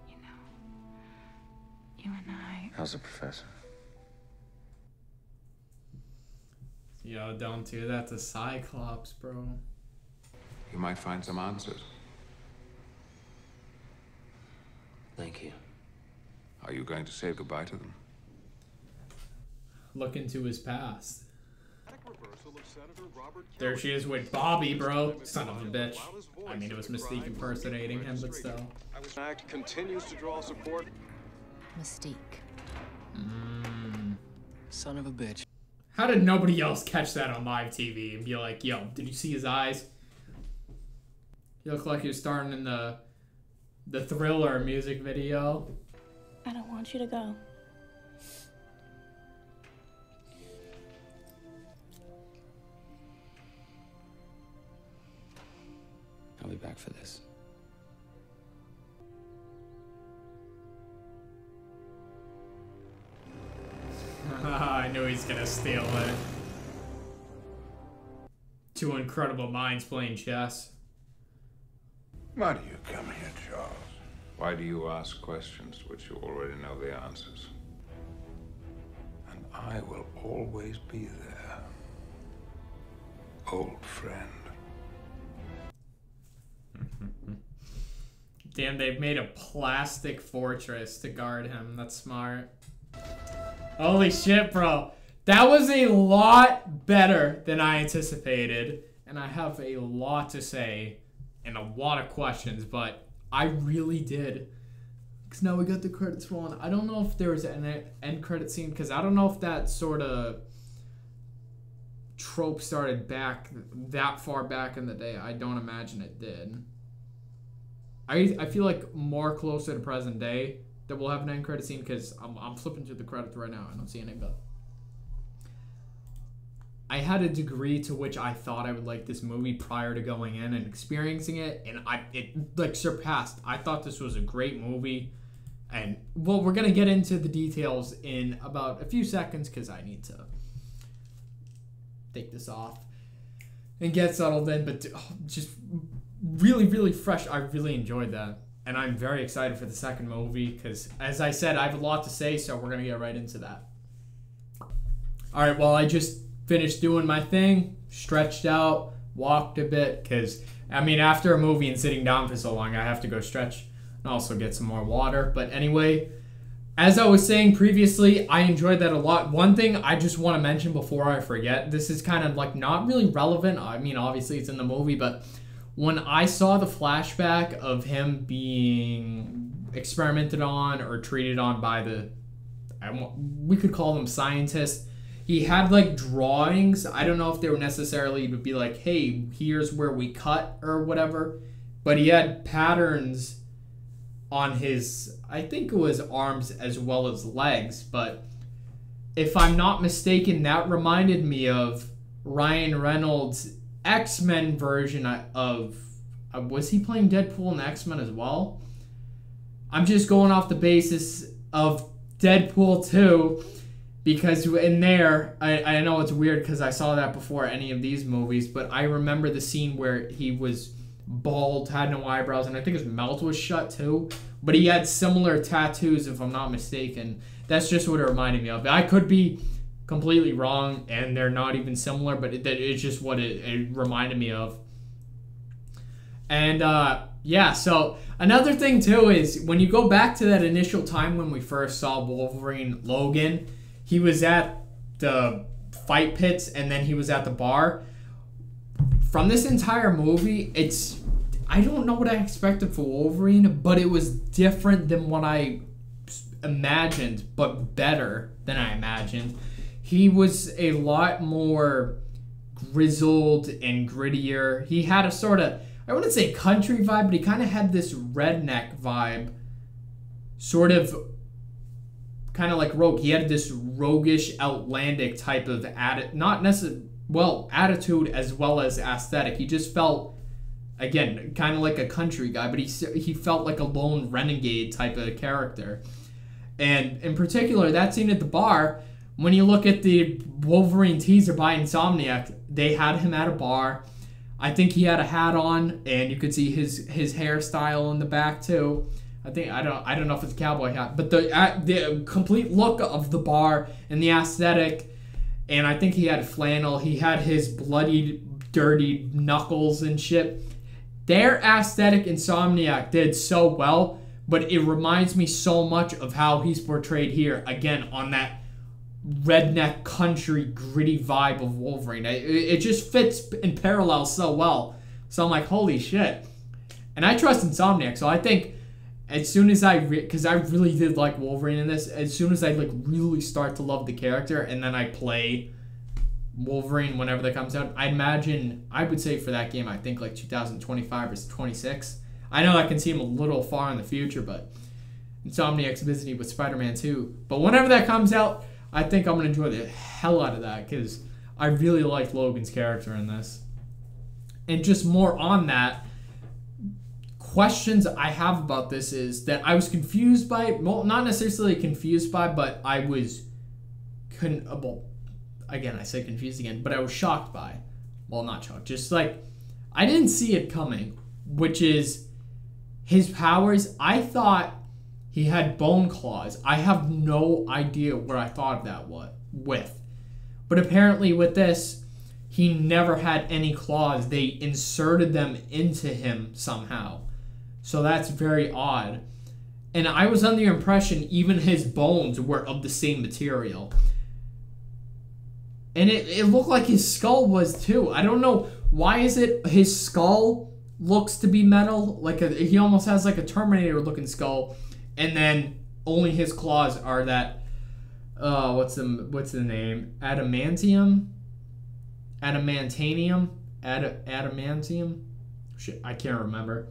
You know, you and I... How's the professor? Yo, don't do that to Cyclops, bro. You might find some answers. Thank you. Are you going to say goodbye to them? Look into his past. There she is with Bobby, bro. Son of a bitch. I mean, it was Mystique impersonating him, but still. Act continues to draw support. Mystique. Son of a bitch. How did nobody else catch that on live TV and be like, yo, did you see his eyes? He looked like he was starring in the Thriller music video. I don't want you to go. I'll be back for this. I knew he's gonna steal it. Two incredible minds playing chess. Why do you come here, Charles? Why do you ask questions which you already know the answers? And I will always be there. Old friend. Damn, they've made a plastic fortress to guard him. That's smart. Holy shit, bro. That was a lot better than I anticipated. And I have a lot to say and a lot of questions, but I really did. Because now we got the credits rolling. I don't know if there was an end credit scene, because I don't know if that sort of trope started back that far back in the day. I don't imagine it did. I feel like more closer to present day that we'll have an end credit scene, because I'm flipping through the credits right now. I don't see any, but I had a degree to which I thought I would like this movie prior to going in and experiencing it, and it like surpassed. I thought this was a great movie, and well, we're gonna get into the details in about a few seconds because I need to take this off and get settled in. But just really, really fresh. I really enjoyed that. And I'm very excited for the second movie because, as I said, I have a lot to say, so we're going to get right into that. All right, well, I just finished doing my thing, stretched out, walked a bit, because, I mean, after a movie and sitting down for so long, I have to go stretch and also get some more water. But anyway, as I was saying previously, I enjoyed that a lot. One thing I just want to mention before I forget, this is kind of like not really relevant. I mean, obviously it's in the movie, but when I saw the flashback of him being experimented on or treated on by we could call them scientists, he had like drawings. I don't know if they were necessarily to be like, hey, here's where we cut or whatever, but he had patterns on his, I think it was arms as well as legs, but if I'm not mistaken, that reminded me of Ryan Reynolds' X-Men version of was he playing Deadpool in X-Men as well? I'm just going off the basis of Deadpool 2 because in there, I know it's weird because I saw that before any of these movies, but I remember the scene where he was bald, had no eyebrows, and I think his mouth was shut too, but he had similar tattoos if I'm not mistaken. That's just what it reminded me of. I could be completely wrong and they're not even similar, but it's just what it reminded me of. And yeah, so another thing too is when you go back to that initial time when we first saw Wolverine Logan, he was at the fight pits and then he was at the bar. From this entire movie, I don't know what I expected for Wolverine, but it was different than what I imagined, but better than I imagined. He was a lot more grizzled and grittier. He had a sort of, I wouldn't say country vibe, but he kind of had this redneck vibe. Sort of, kind of like Rogue. He had this roguish, outlandic type of attitude as well as aesthetic. He just felt, again, kind of like a country guy, but he felt like a lone renegade type of character. And in particular, that scene at the bar, when you look at the Wolverine teaser by Insomniac, they had him at a bar. I think he had a hat on, and you could see his hairstyle in the back too. I don't know if it's a cowboy hat, but the complete look of the bar and the aesthetic, and I think he had flannel. He had his bloody, dirty knuckles and shit. Their aesthetic Insomniac did so well, but it reminds me so much of how he's portrayed here. Again, on that redneck country gritty vibe of Wolverine. It just fits in parallel so well. So I'm like, holy shit. And I trust Insomniac, so I think as soon as because I really did like Wolverine in this, as soon as I like really start to love the character and then I play Wolverine whenever that comes out, I imagine, I would say for that game, I think like 2025 or 26. I know that can seem a little far in the future, but Insomniac's busy with Spider-Man 2. But whenever that comes out, I think I'm going to enjoy the hell out of that because I really liked Logan's character in this. And just more on that, questions I have about this is that I was confused by, well, not necessarily confused by, but I was, again, I say confused again, but I was shocked by, well, not shocked, just like, I didn't see it coming, which is his powers. I thought he had bone claws. I have no idea where I thought of that with. But apparently with this, he never had any claws. They inserted them into him somehow. So that's very odd. And I was under the impression even his bones were of the same material. And it looked like his skull was too. I don't know. Why is it his skull looks to be metal? Like he almost has like a Terminator looking skull. And then only his claws are that, what's the name? Adamantium? Adamantium? Shit, I can't remember.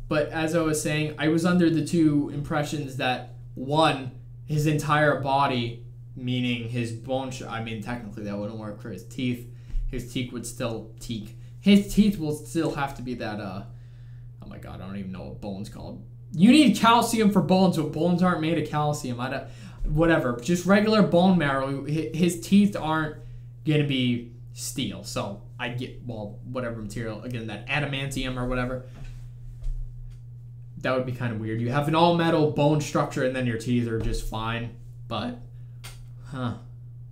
But as I was saying, I was under the two impressions that, one, his entire body, meaning his bone, I mean, technically that wouldn't work for his teeth. His teeth would still, his teeth will still have to be that, oh my god, I don't even know what bone's called. You need calcium for bones, but bones aren't made of calcium. Whatever, just regular bone marrow. His teeth aren't gonna be steel, so I get, well, whatever material, again, that adamantium or whatever. That would be kind of weird. You have an all-metal bone structure and then your teeth are just fine. But,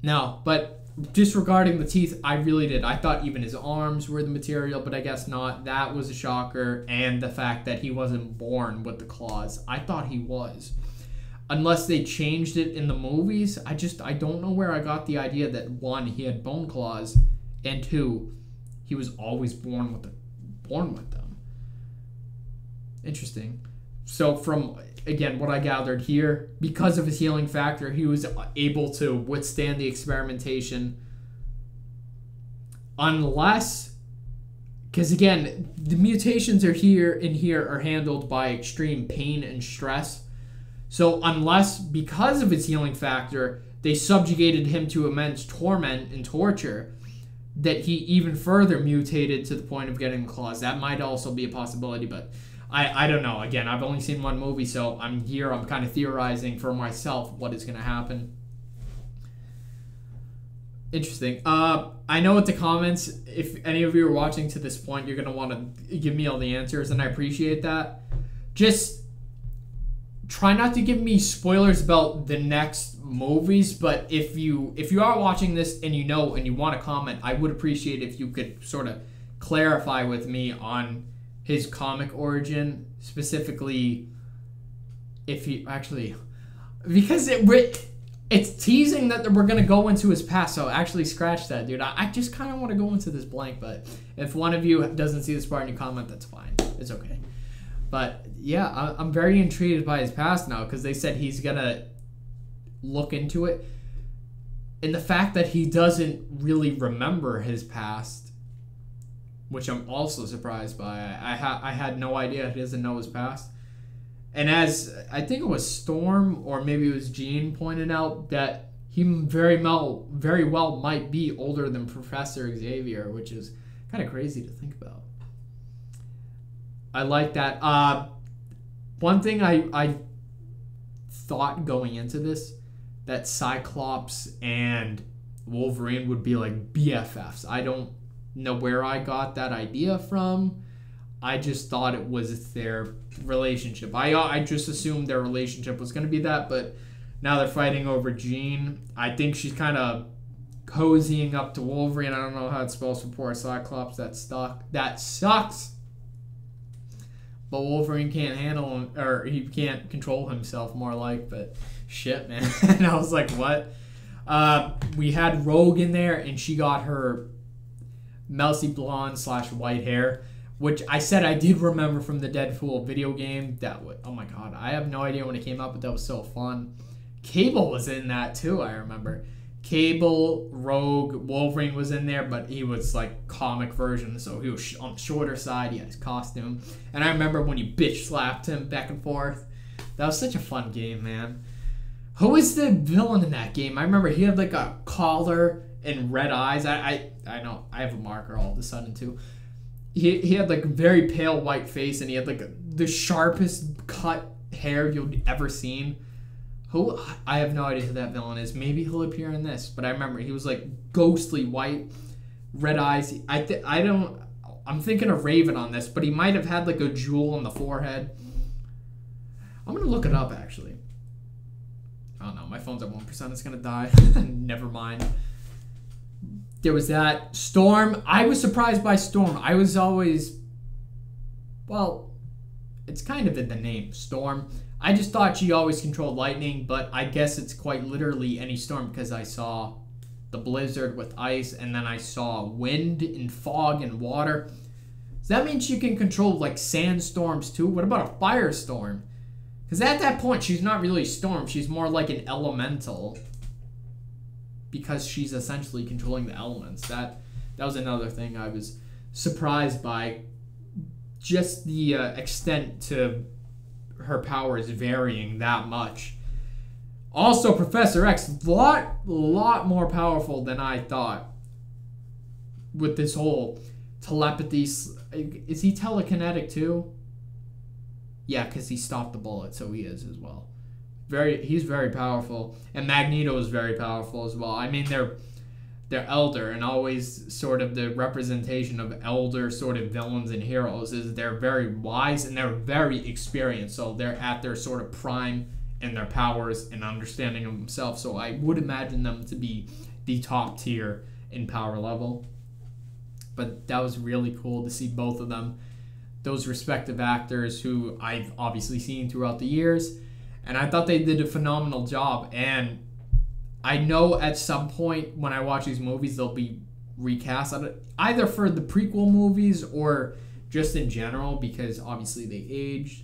no, but disregarding the teeth, I really did. I thought even his arms were the material, but I guess not. That was a shocker. And the fact that he wasn't born with the claws. I thought he was. Unless they changed it in the movies, I don't know where I got the idea that, one, he had bone claws, and two, he was always born with them. Interesting. So from, again, what I gathered here, because of his healing factor, he was able to withstand the experimentation. Unless, because again, the mutations are here are handled by extreme pain and stress. So unless, because of his healing factor, they subjugated him to immense torment and torture, that he even further mutated to the point of getting claws. That might also be a possibility, but I don't know. Again, I've only seen one movie, so I'm kind of theorizing for myself what is going to happen. Interesting. I know with the comments, if any of you are watching to this point, you're going to want to give me all the answers, and I appreciate that. Just try not to give me spoilers about the next movies, but if you are watching this and you know and you want to comment, I would appreciate if you could sort of clarify with me on his comic origin, specifically if he actually, because it's teasing that we're going to go into his past, so actually scratch that, dude. I just kind of want to go into this blank, but if one of you doesn't see this part and you comment, that's fine. It's okay. But yeah, I'm very intrigued by his past now, because they said he's going to look into it. And the fact that he doesn't really remember his past, which I'm also surprised by. I had no idea he doesn't know his past. And as I think it was Storm, or maybe it was Jean, pointed out that he very well might be older than Professor Xavier, which is kind of crazy to think about. I like that. One thing I thought going into this, that Cyclops and Wolverine would be like BFFs. I don't know where I got that idea from. I just thought it was their relationship. I just assumed their relationship was going to be that, but now they're fighting over Jean. I think she's kind of cozying up to Wolverine. I don't know how it spells for poor Cyclops. That sucks. but Wolverine can't handle him, or he can't control himself, more like. But shit, man. And I was like, what? We had Rogue in there, and she got her mousy blonde / white hair, which I said I did remember from the Deadpool video game. Oh my god, I have no idea when it came out, but that was so fun. Cable was in that too, I remember. Cable, Rogue, Wolverine was in there, but he was like comic version, so he was on the shorter side. He had his costume, and I remember when you bitch slapped him back and forth. That was such a fun game, man. Who was the villain in that game? I remember he had like a collar and red eyes. I know I have a marker all of a sudden too. He had like a very pale white face, and he had like the sharpest cut hair you've ever seen. Who? I have no idea who that villain is. Maybe he'll appear in this, but I remember he was like ghostly white, red eyes. I'm thinking of Raven on this, but he might have had like a jewel on the forehead. I'm gonna look it up actually. Oh no, my phone's at 1%. It's gonna die. Never mind. There was that. Storm. I was surprised by Storm. I was always, well, it's kind of in the name, Storm. I just thought she always controlled lightning, but I guess it's quite literally any storm, because I saw the blizzard with ice, and then I saw wind and fog and water. Does that mean she can control like sandstorms too? What about a firestorm? Because at that point, she's not really a storm. She's more like an elemental, because she's essentially controlling the elements. That was another thing I was surprised by. Just the extent to her powers varying that much. Also, Professor X, lot more powerful than I thought. With this whole telepathy, is he telekinetic too? Yeah, because he stopped the bullet, so he is as well. He's very powerful, and Magneto is very powerful as well. I mean, they're elder, and always sort of the representation of elder sort of villains and heroes is they're very wise and they're very experienced, so they're at their sort of prime in their powers and understanding of themselves. So I would imagine them to be the top tier in power level. But that was really cool to see both of them, those respective actors who I've obviously seen throughout the years, and I thought they did a phenomenal job. And I know at some point when I watch these movies, they'll be recast either for the prequel movies or just in general, because obviously they aged.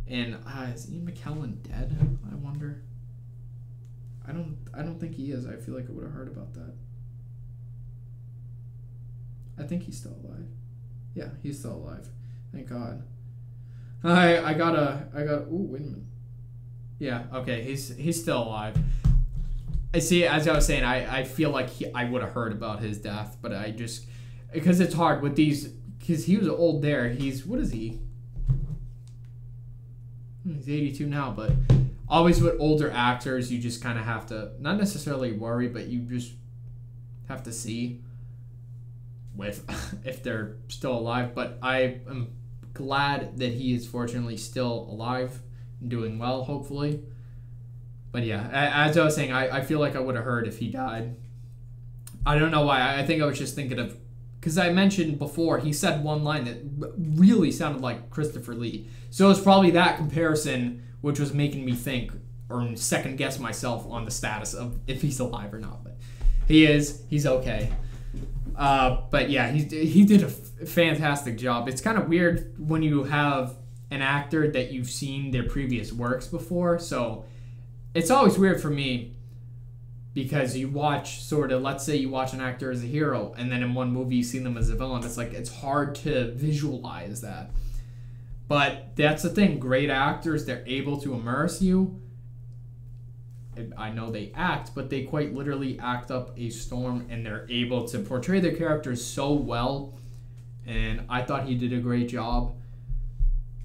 And is Ian McKellen dead? I wonder. I don't think he is. I feel like I would have heard about that. I think he's still alive. Yeah, he's still alive. Thank God. I got. Ooh, wait a minute. Yeah. Okay. He's still alive. I see. As I was saying, I feel like I would have heard about his death, but I just, because it's hard with these, because he was old there. What is he? He's 82 now, but always with older actors, you just kind of have to not necessarily worry, but you just have to see with if they're still alive. But I am glad that he is fortunately still alive and doing well, hopefully. But yeah, as I was saying, I feel like I would have heard if he died. I don't know why. I think I was just thinking of, because I mentioned before, he said one line that really sounded like Christopher Lee. So it's probably that comparison which was making me think or second guess myself on the status of if he's alive or not. But he is. He's okay. But yeah, he did a fantastic job. It's kind of weird when you have an actor that you've seen their previous works before. So it's always weird for me because you watch sort of, let's say you watch an actor as a hero and then in one movie you see them as a villain. It's like, it's hard to visualize that. But that's the thing. Great actors, they're able to immerse you. I know they act, but they quite literally act up a storm and they're able to portray their characters so well. And I thought he did a great job,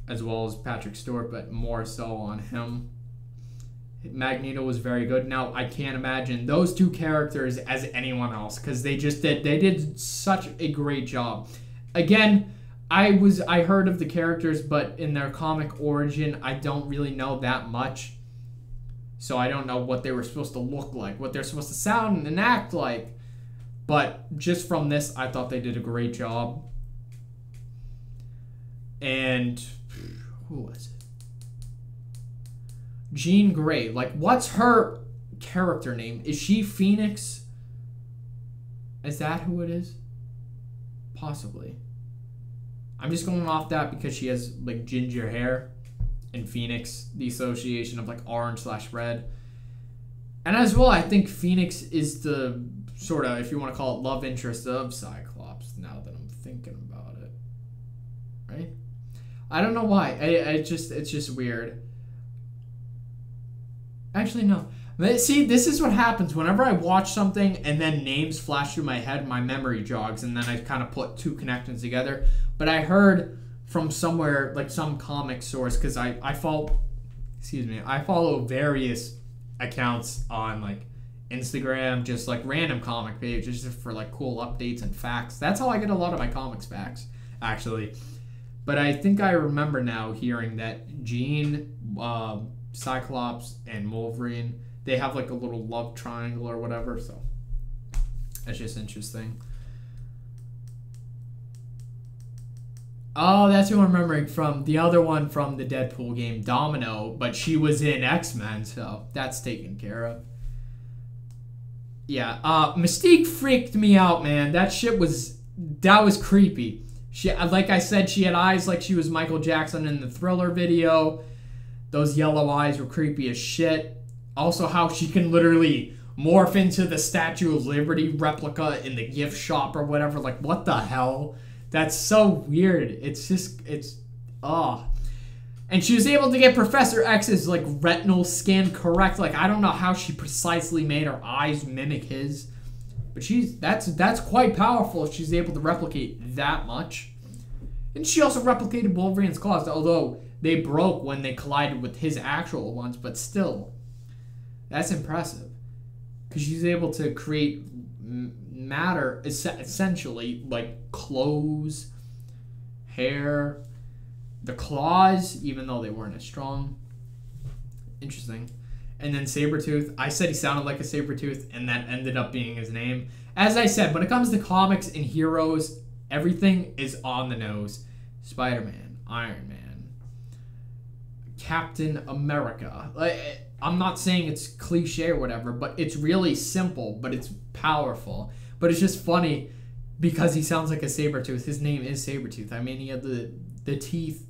as well as Patrick Stewart, but more so on him. Magneto was very good. Now, I can't imagine those two characters as anyone else because they did such a great job. Again, I heard of the characters, but in their comic origin, I don't really know that much. So I don't know what they were supposed to look like, what they're supposed to sound and act like. But just from this, I thought they did a great job. And Who was it? Jean Grey. Like, what's her character name? Is she Phoenix? Is that who it is? Possibly. I'm just going off that because she has, like, ginger hair. And Phoenix, the association of, like, orange/red. And as well, I think Phoenix is the sort of, if you want to call it, love interest of Cyclops, now that I'm thinking about it. Right? I don't know why. It's just weird. Actually, no. See, this is what happens. Whenever I watch something and then names flash through my head, my memory jogs, and then I kind of put two connections together. But I heard from somewhere, like some comic source, because I follow various accounts on, like, Instagram, just, like, random comic pages just for, like, cool updates and facts. That's how I get a lot of my comics facts, actually. But I think I remember now hearing that Jean, Cyclops, and Wolverine, they have, like, a little love triangle or whatever, so that's just interesting. Oh, that's who I'm remembering from the other one from the Deadpool game, Domino, but she was in X-Men, so that's taken care of. Yeah, Mystique freaked me out, man. That was creepy. She, like I said, she had eyes like she was Michael Jackson in the Thriller video. Those yellow eyes were creepy as shit. Also, how she can literally morph into the Statue of Liberty replica in the gift shop or whatever. Like, what the hell? That's so weird. And she was able to get Professor X's, like, retinal scan correct. Like, I don't know how she precisely made her eyes mimic his. But that's quite powerful if she's able to replicate that much. And she also replicated Wolverine's claws, although they broke when they collided with his actual ones. But still, that's impressive. Because she's able to create matter, essentially, like clothes, hair, the claws, even though they weren't as strong. Interesting. And then Sabretooth. I said he sounded like a Sabretooth, and that ended up being his name. As I said, when it comes to comics and heroes, everything is on the nose. Spider-Man, Iron Man, Captain America. I'm not saying it's cliche or whatever, but it's really simple, but it's powerful. But it's just funny because he sounds like a Sabretooth. His name is Sabretooth. I mean, he had the teeth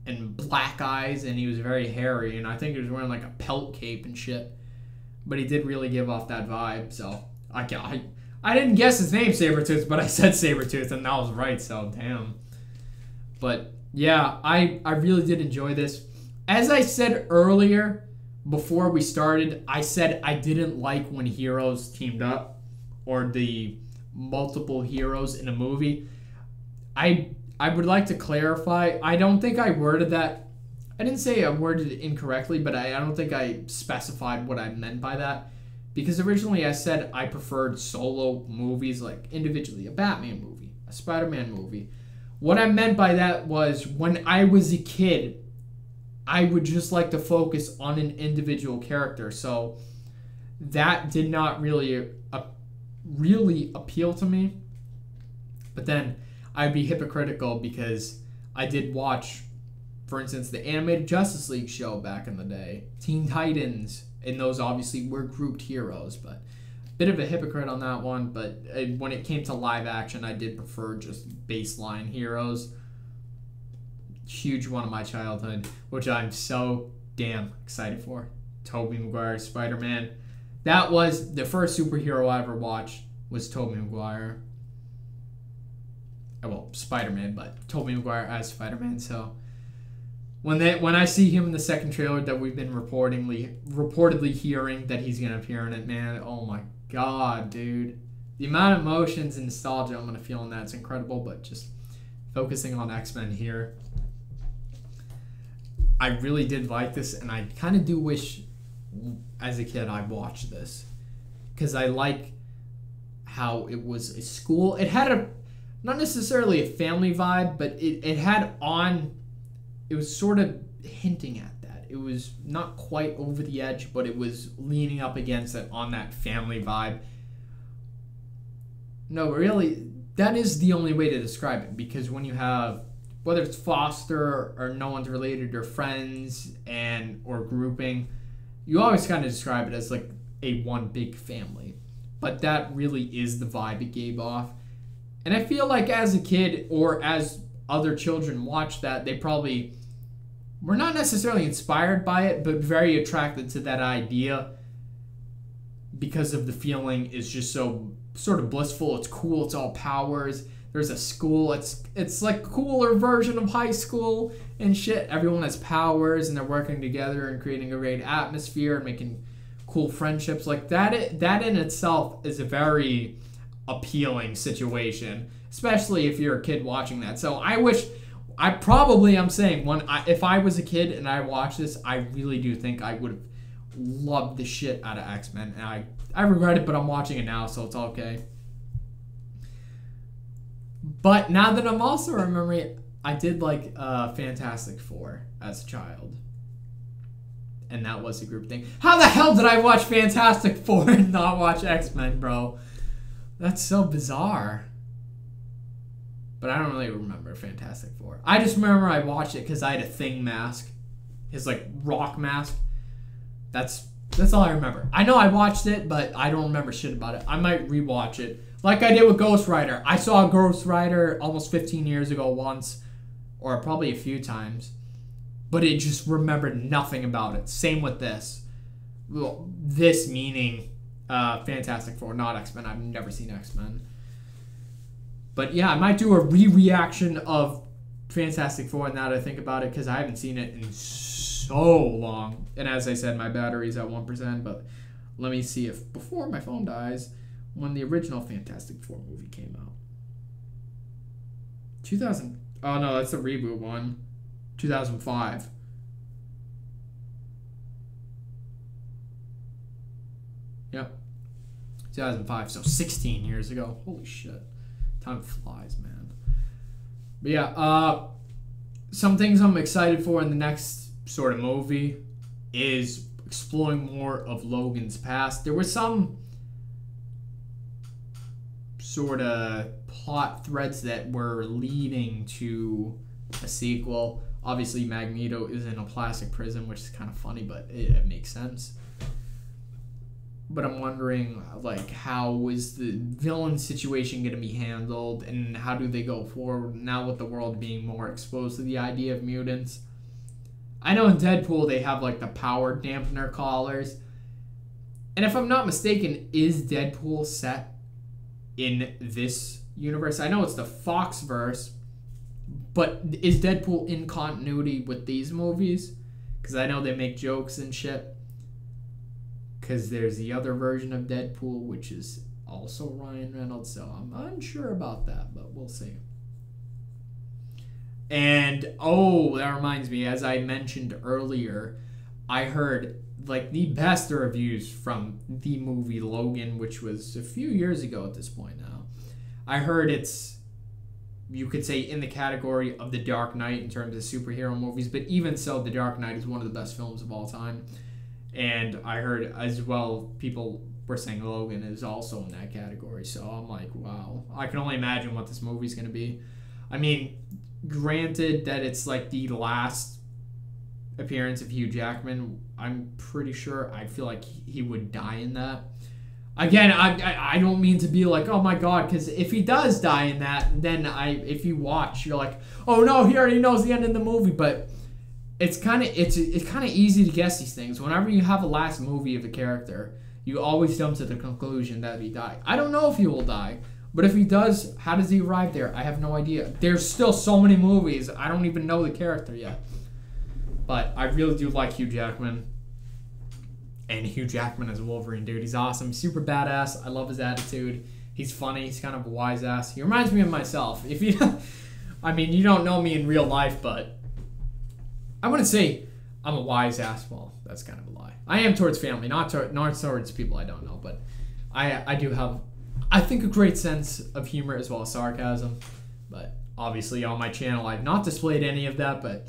and black eyes, and he was very hairy, and I think he was wearing, like, a pelt cape and shit. But he did really give off that vibe, so I didn't guess his name, Sabretooth, but I said Sabretooth, and that was right, so damn. But, yeah, I really did enjoy this. As I said earlier, before we started, I said I didn't like when heroes teamed up, or the multiple heroes in a movie. I would like to clarify. I don't think I worded that. I didn't say I worded it incorrectly, but I don't think I specified what I meant by that. Because originally I said I preferred solo movies, like individually. A Batman movie, a Spider-Man movie. What I meant by that was when I was a kid, I would just like to focus on an individual character. So that did not really appeal to me. But then I'd be hypocritical because I did watch, for instance, the animated Justice League show back in the day. Teen Titans, and those obviously were grouped heroes, but a bit of a hypocrite on that one. But when it came to live action, I did prefer just baseline heroes. Huge one of my childhood, which I'm so damn excited for. Tobey Maguire's Spider-Man. That was the first superhero I ever watched, was Tobey Maguire. Well, Spider-Man, but Tobey Maguire as Spider-Man. So when I see him in the second trailer that we've been reportedly hearing that he's gonna appear in it, man, oh my god, dude. The amount of emotions and nostalgia I'm gonna feel in that's incredible. But just focusing on X-Men here, I really did like this, and I kind of do wish as a kid I watched this, because I like how it was a school. It had not necessarily a family vibe, but it was sort of hinting at that. It was not quite over the edge, but it was leaning up against it on that family vibe. No, really, that is the only way to describe it, because when you have whether it's foster or no one's related or friends or grouping, you always kind of describe it as like a one big family. But that really is the vibe it gave off. And I feel like as a kid or as other children watched that, they probably were not necessarily inspired by it, but very attracted to that idea because of the feeling is just so sort of blissful. It's cool. It's all powers. There's a school. It's like a cooler version of high school and shit. Everyone has powers and they're working together and creating a great atmosphere and making cool friendships. Like that. That in itself is a very appealing situation, especially if you're a kid watching that. So I'm saying if I was a kid and I watched this, I really do think I would have loved the shit out of X-Men. And I regret it, but I'm watching it now, so it's okay. But now that I'm also remembering, I did like Fantastic Four as a child. And that was a group thing. How the hell did I watch Fantastic Four and not watch X-Men, bro? That's so bizarre. But I don't really remember Fantastic Four. I just remember I watched it because I had a Thing mask. His like rock mask. That's all I remember. I know I watched it, but I don't remember shit about it. I might rewatch it. Like I did with Ghost Rider. I saw Ghost Rider almost 15 years ago once. Or probably a few times. But it just remembered nothing about it. Same with this. Well, this meaning Fantastic Four, not X-Men. I've never seen X-Men. But yeah, I might do a re-reaction of Fantastic Four now that I think about it, because I haven't seen it in so long. And as I said, my battery's at 1%, but let me see if, before my phone dies, when the original Fantastic Four movie came out. 2000, oh no, that's the reboot one. 2005. Yep. 2005, so 16 years ago. Holy shit. Time flies, man. But yeah, some things I'm excited for in the next sort of movie is exploring more of Logan's past. There were some sort of plot threads that were leading to a sequel. Obviously, Magneto is in a plastic prison, which is kind of funny, but it makes sense. But I'm wondering, like, how is the villain situation going to be handled, and how do they go forward now with the world being more exposed to the idea of mutants? I know in Deadpool they have, like, the power dampener collars. And if I'm not mistaken, is Deadpool set in this universe? I know it's the Foxverse, but is Deadpool in continuity with these movies? Because I know they make jokes and shit. Because there's the other version of Deadpool, which is also Ryan Reynolds, so I'm unsure about that, but we'll see. And, oh, that reminds me, as I mentioned earlier, I heard, like, the best reviews from the movie Logan, which was a few years ago at this point now. I heard it's, you could say, in the category of The Dark Knight in terms of superhero movies, but even so, The Dark Knight is one of the best films of all time. And I heard as well, people were saying Logan is also in that category. So I'm like, wow. I can only imagine what this movie's going to be. I mean, granted that it's like the last appearance of Hugh Jackman, I'm pretty sure, I feel like he would die in that. Again, I don't mean to be like, oh my god, because if he does die in that, then if you watch, you're like, oh no, he already knows the end of the movie. But it's kind of easy to guess these things. Whenever you have a last movie of a character, you always jump to the conclusion that he died. I don't know if he will die, but if he does, how does he arrive there? I have no idea. There's still so many movies. I don't even know the character yet. But I really do like Hugh Jackman. And Hugh Jackman as Wolverine, dude. He's awesome. He's super badass. I love his attitude. He's funny. He's kind of a wise ass. He reminds me of myself. If you, I mean, you don't know me in real life, but I wouldn't say I'm a wise ass. Well, that's kind of a lie. I am towards family, not towards people I don't know. But I do have, I think, a great sense of humor as well as sarcasm. But obviously on my channel, I've not displayed any of that. But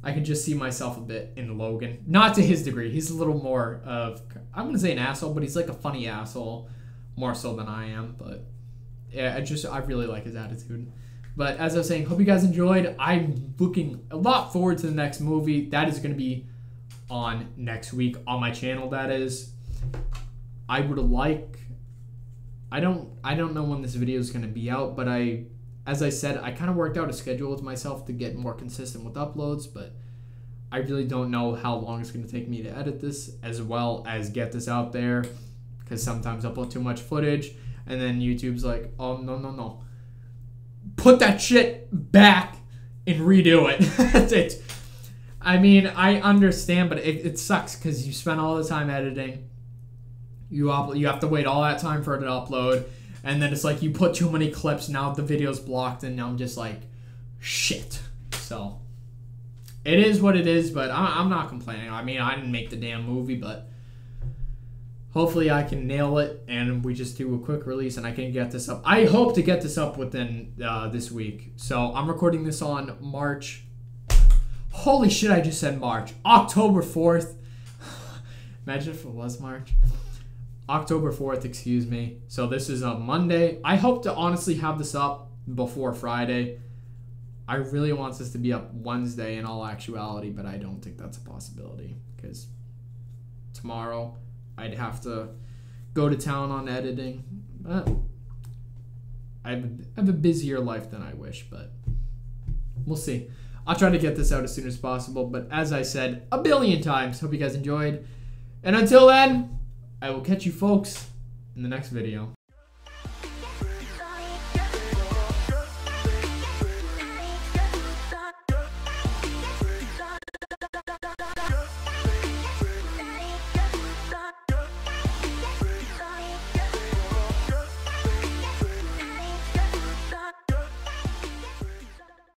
I can just see myself a bit in Logan. Not to his degree. He's a little more of, I'm going to say an asshole, but he's like a funny asshole. More so than I am. But yeah, I really like his attitude. But as I was saying, hope you guys enjoyed. I'm looking a lot forward to the next movie. That is going to be on next week on my channel, that is. I would like... I don't know when this video is going to be out, but as I said, I kind of worked out a schedule with myself to get more consistent with uploads, but I really don't know how long it's going to take me to edit this as well as get this out there, because sometimes I upload too much footage and then YouTube's like, oh, no. Put that shit back and redo it. That's it. I mean, I understand, but it sucks because you spend all the time editing. You have to wait all that time for it to upload, and then it's like you put too many clips, now the video's blocked, and now I'm just like, shit. So, it is what it is, but I'm not complaining. I mean, I didn't make the damn movie, but hopefully I can nail it, and we just do a quick release, and I can get this up. I hope to get this up within this week. So, I'm recording this on March. Holy shit, I just said March. October 4th. Imagine if it was March. October 4th, excuse me. So this is a Monday. I hope to honestly have this up before Friday. I really want this to be up Wednesday in all actuality, but I don't think that's a possibility because tomorrow I'd have to go to town on editing. I have a busier life than I wish, but we'll see. I'll try to get this out as soon as possible, but as I said a billion times, hope you guys enjoyed. And until then, I will catch you folks in the next video.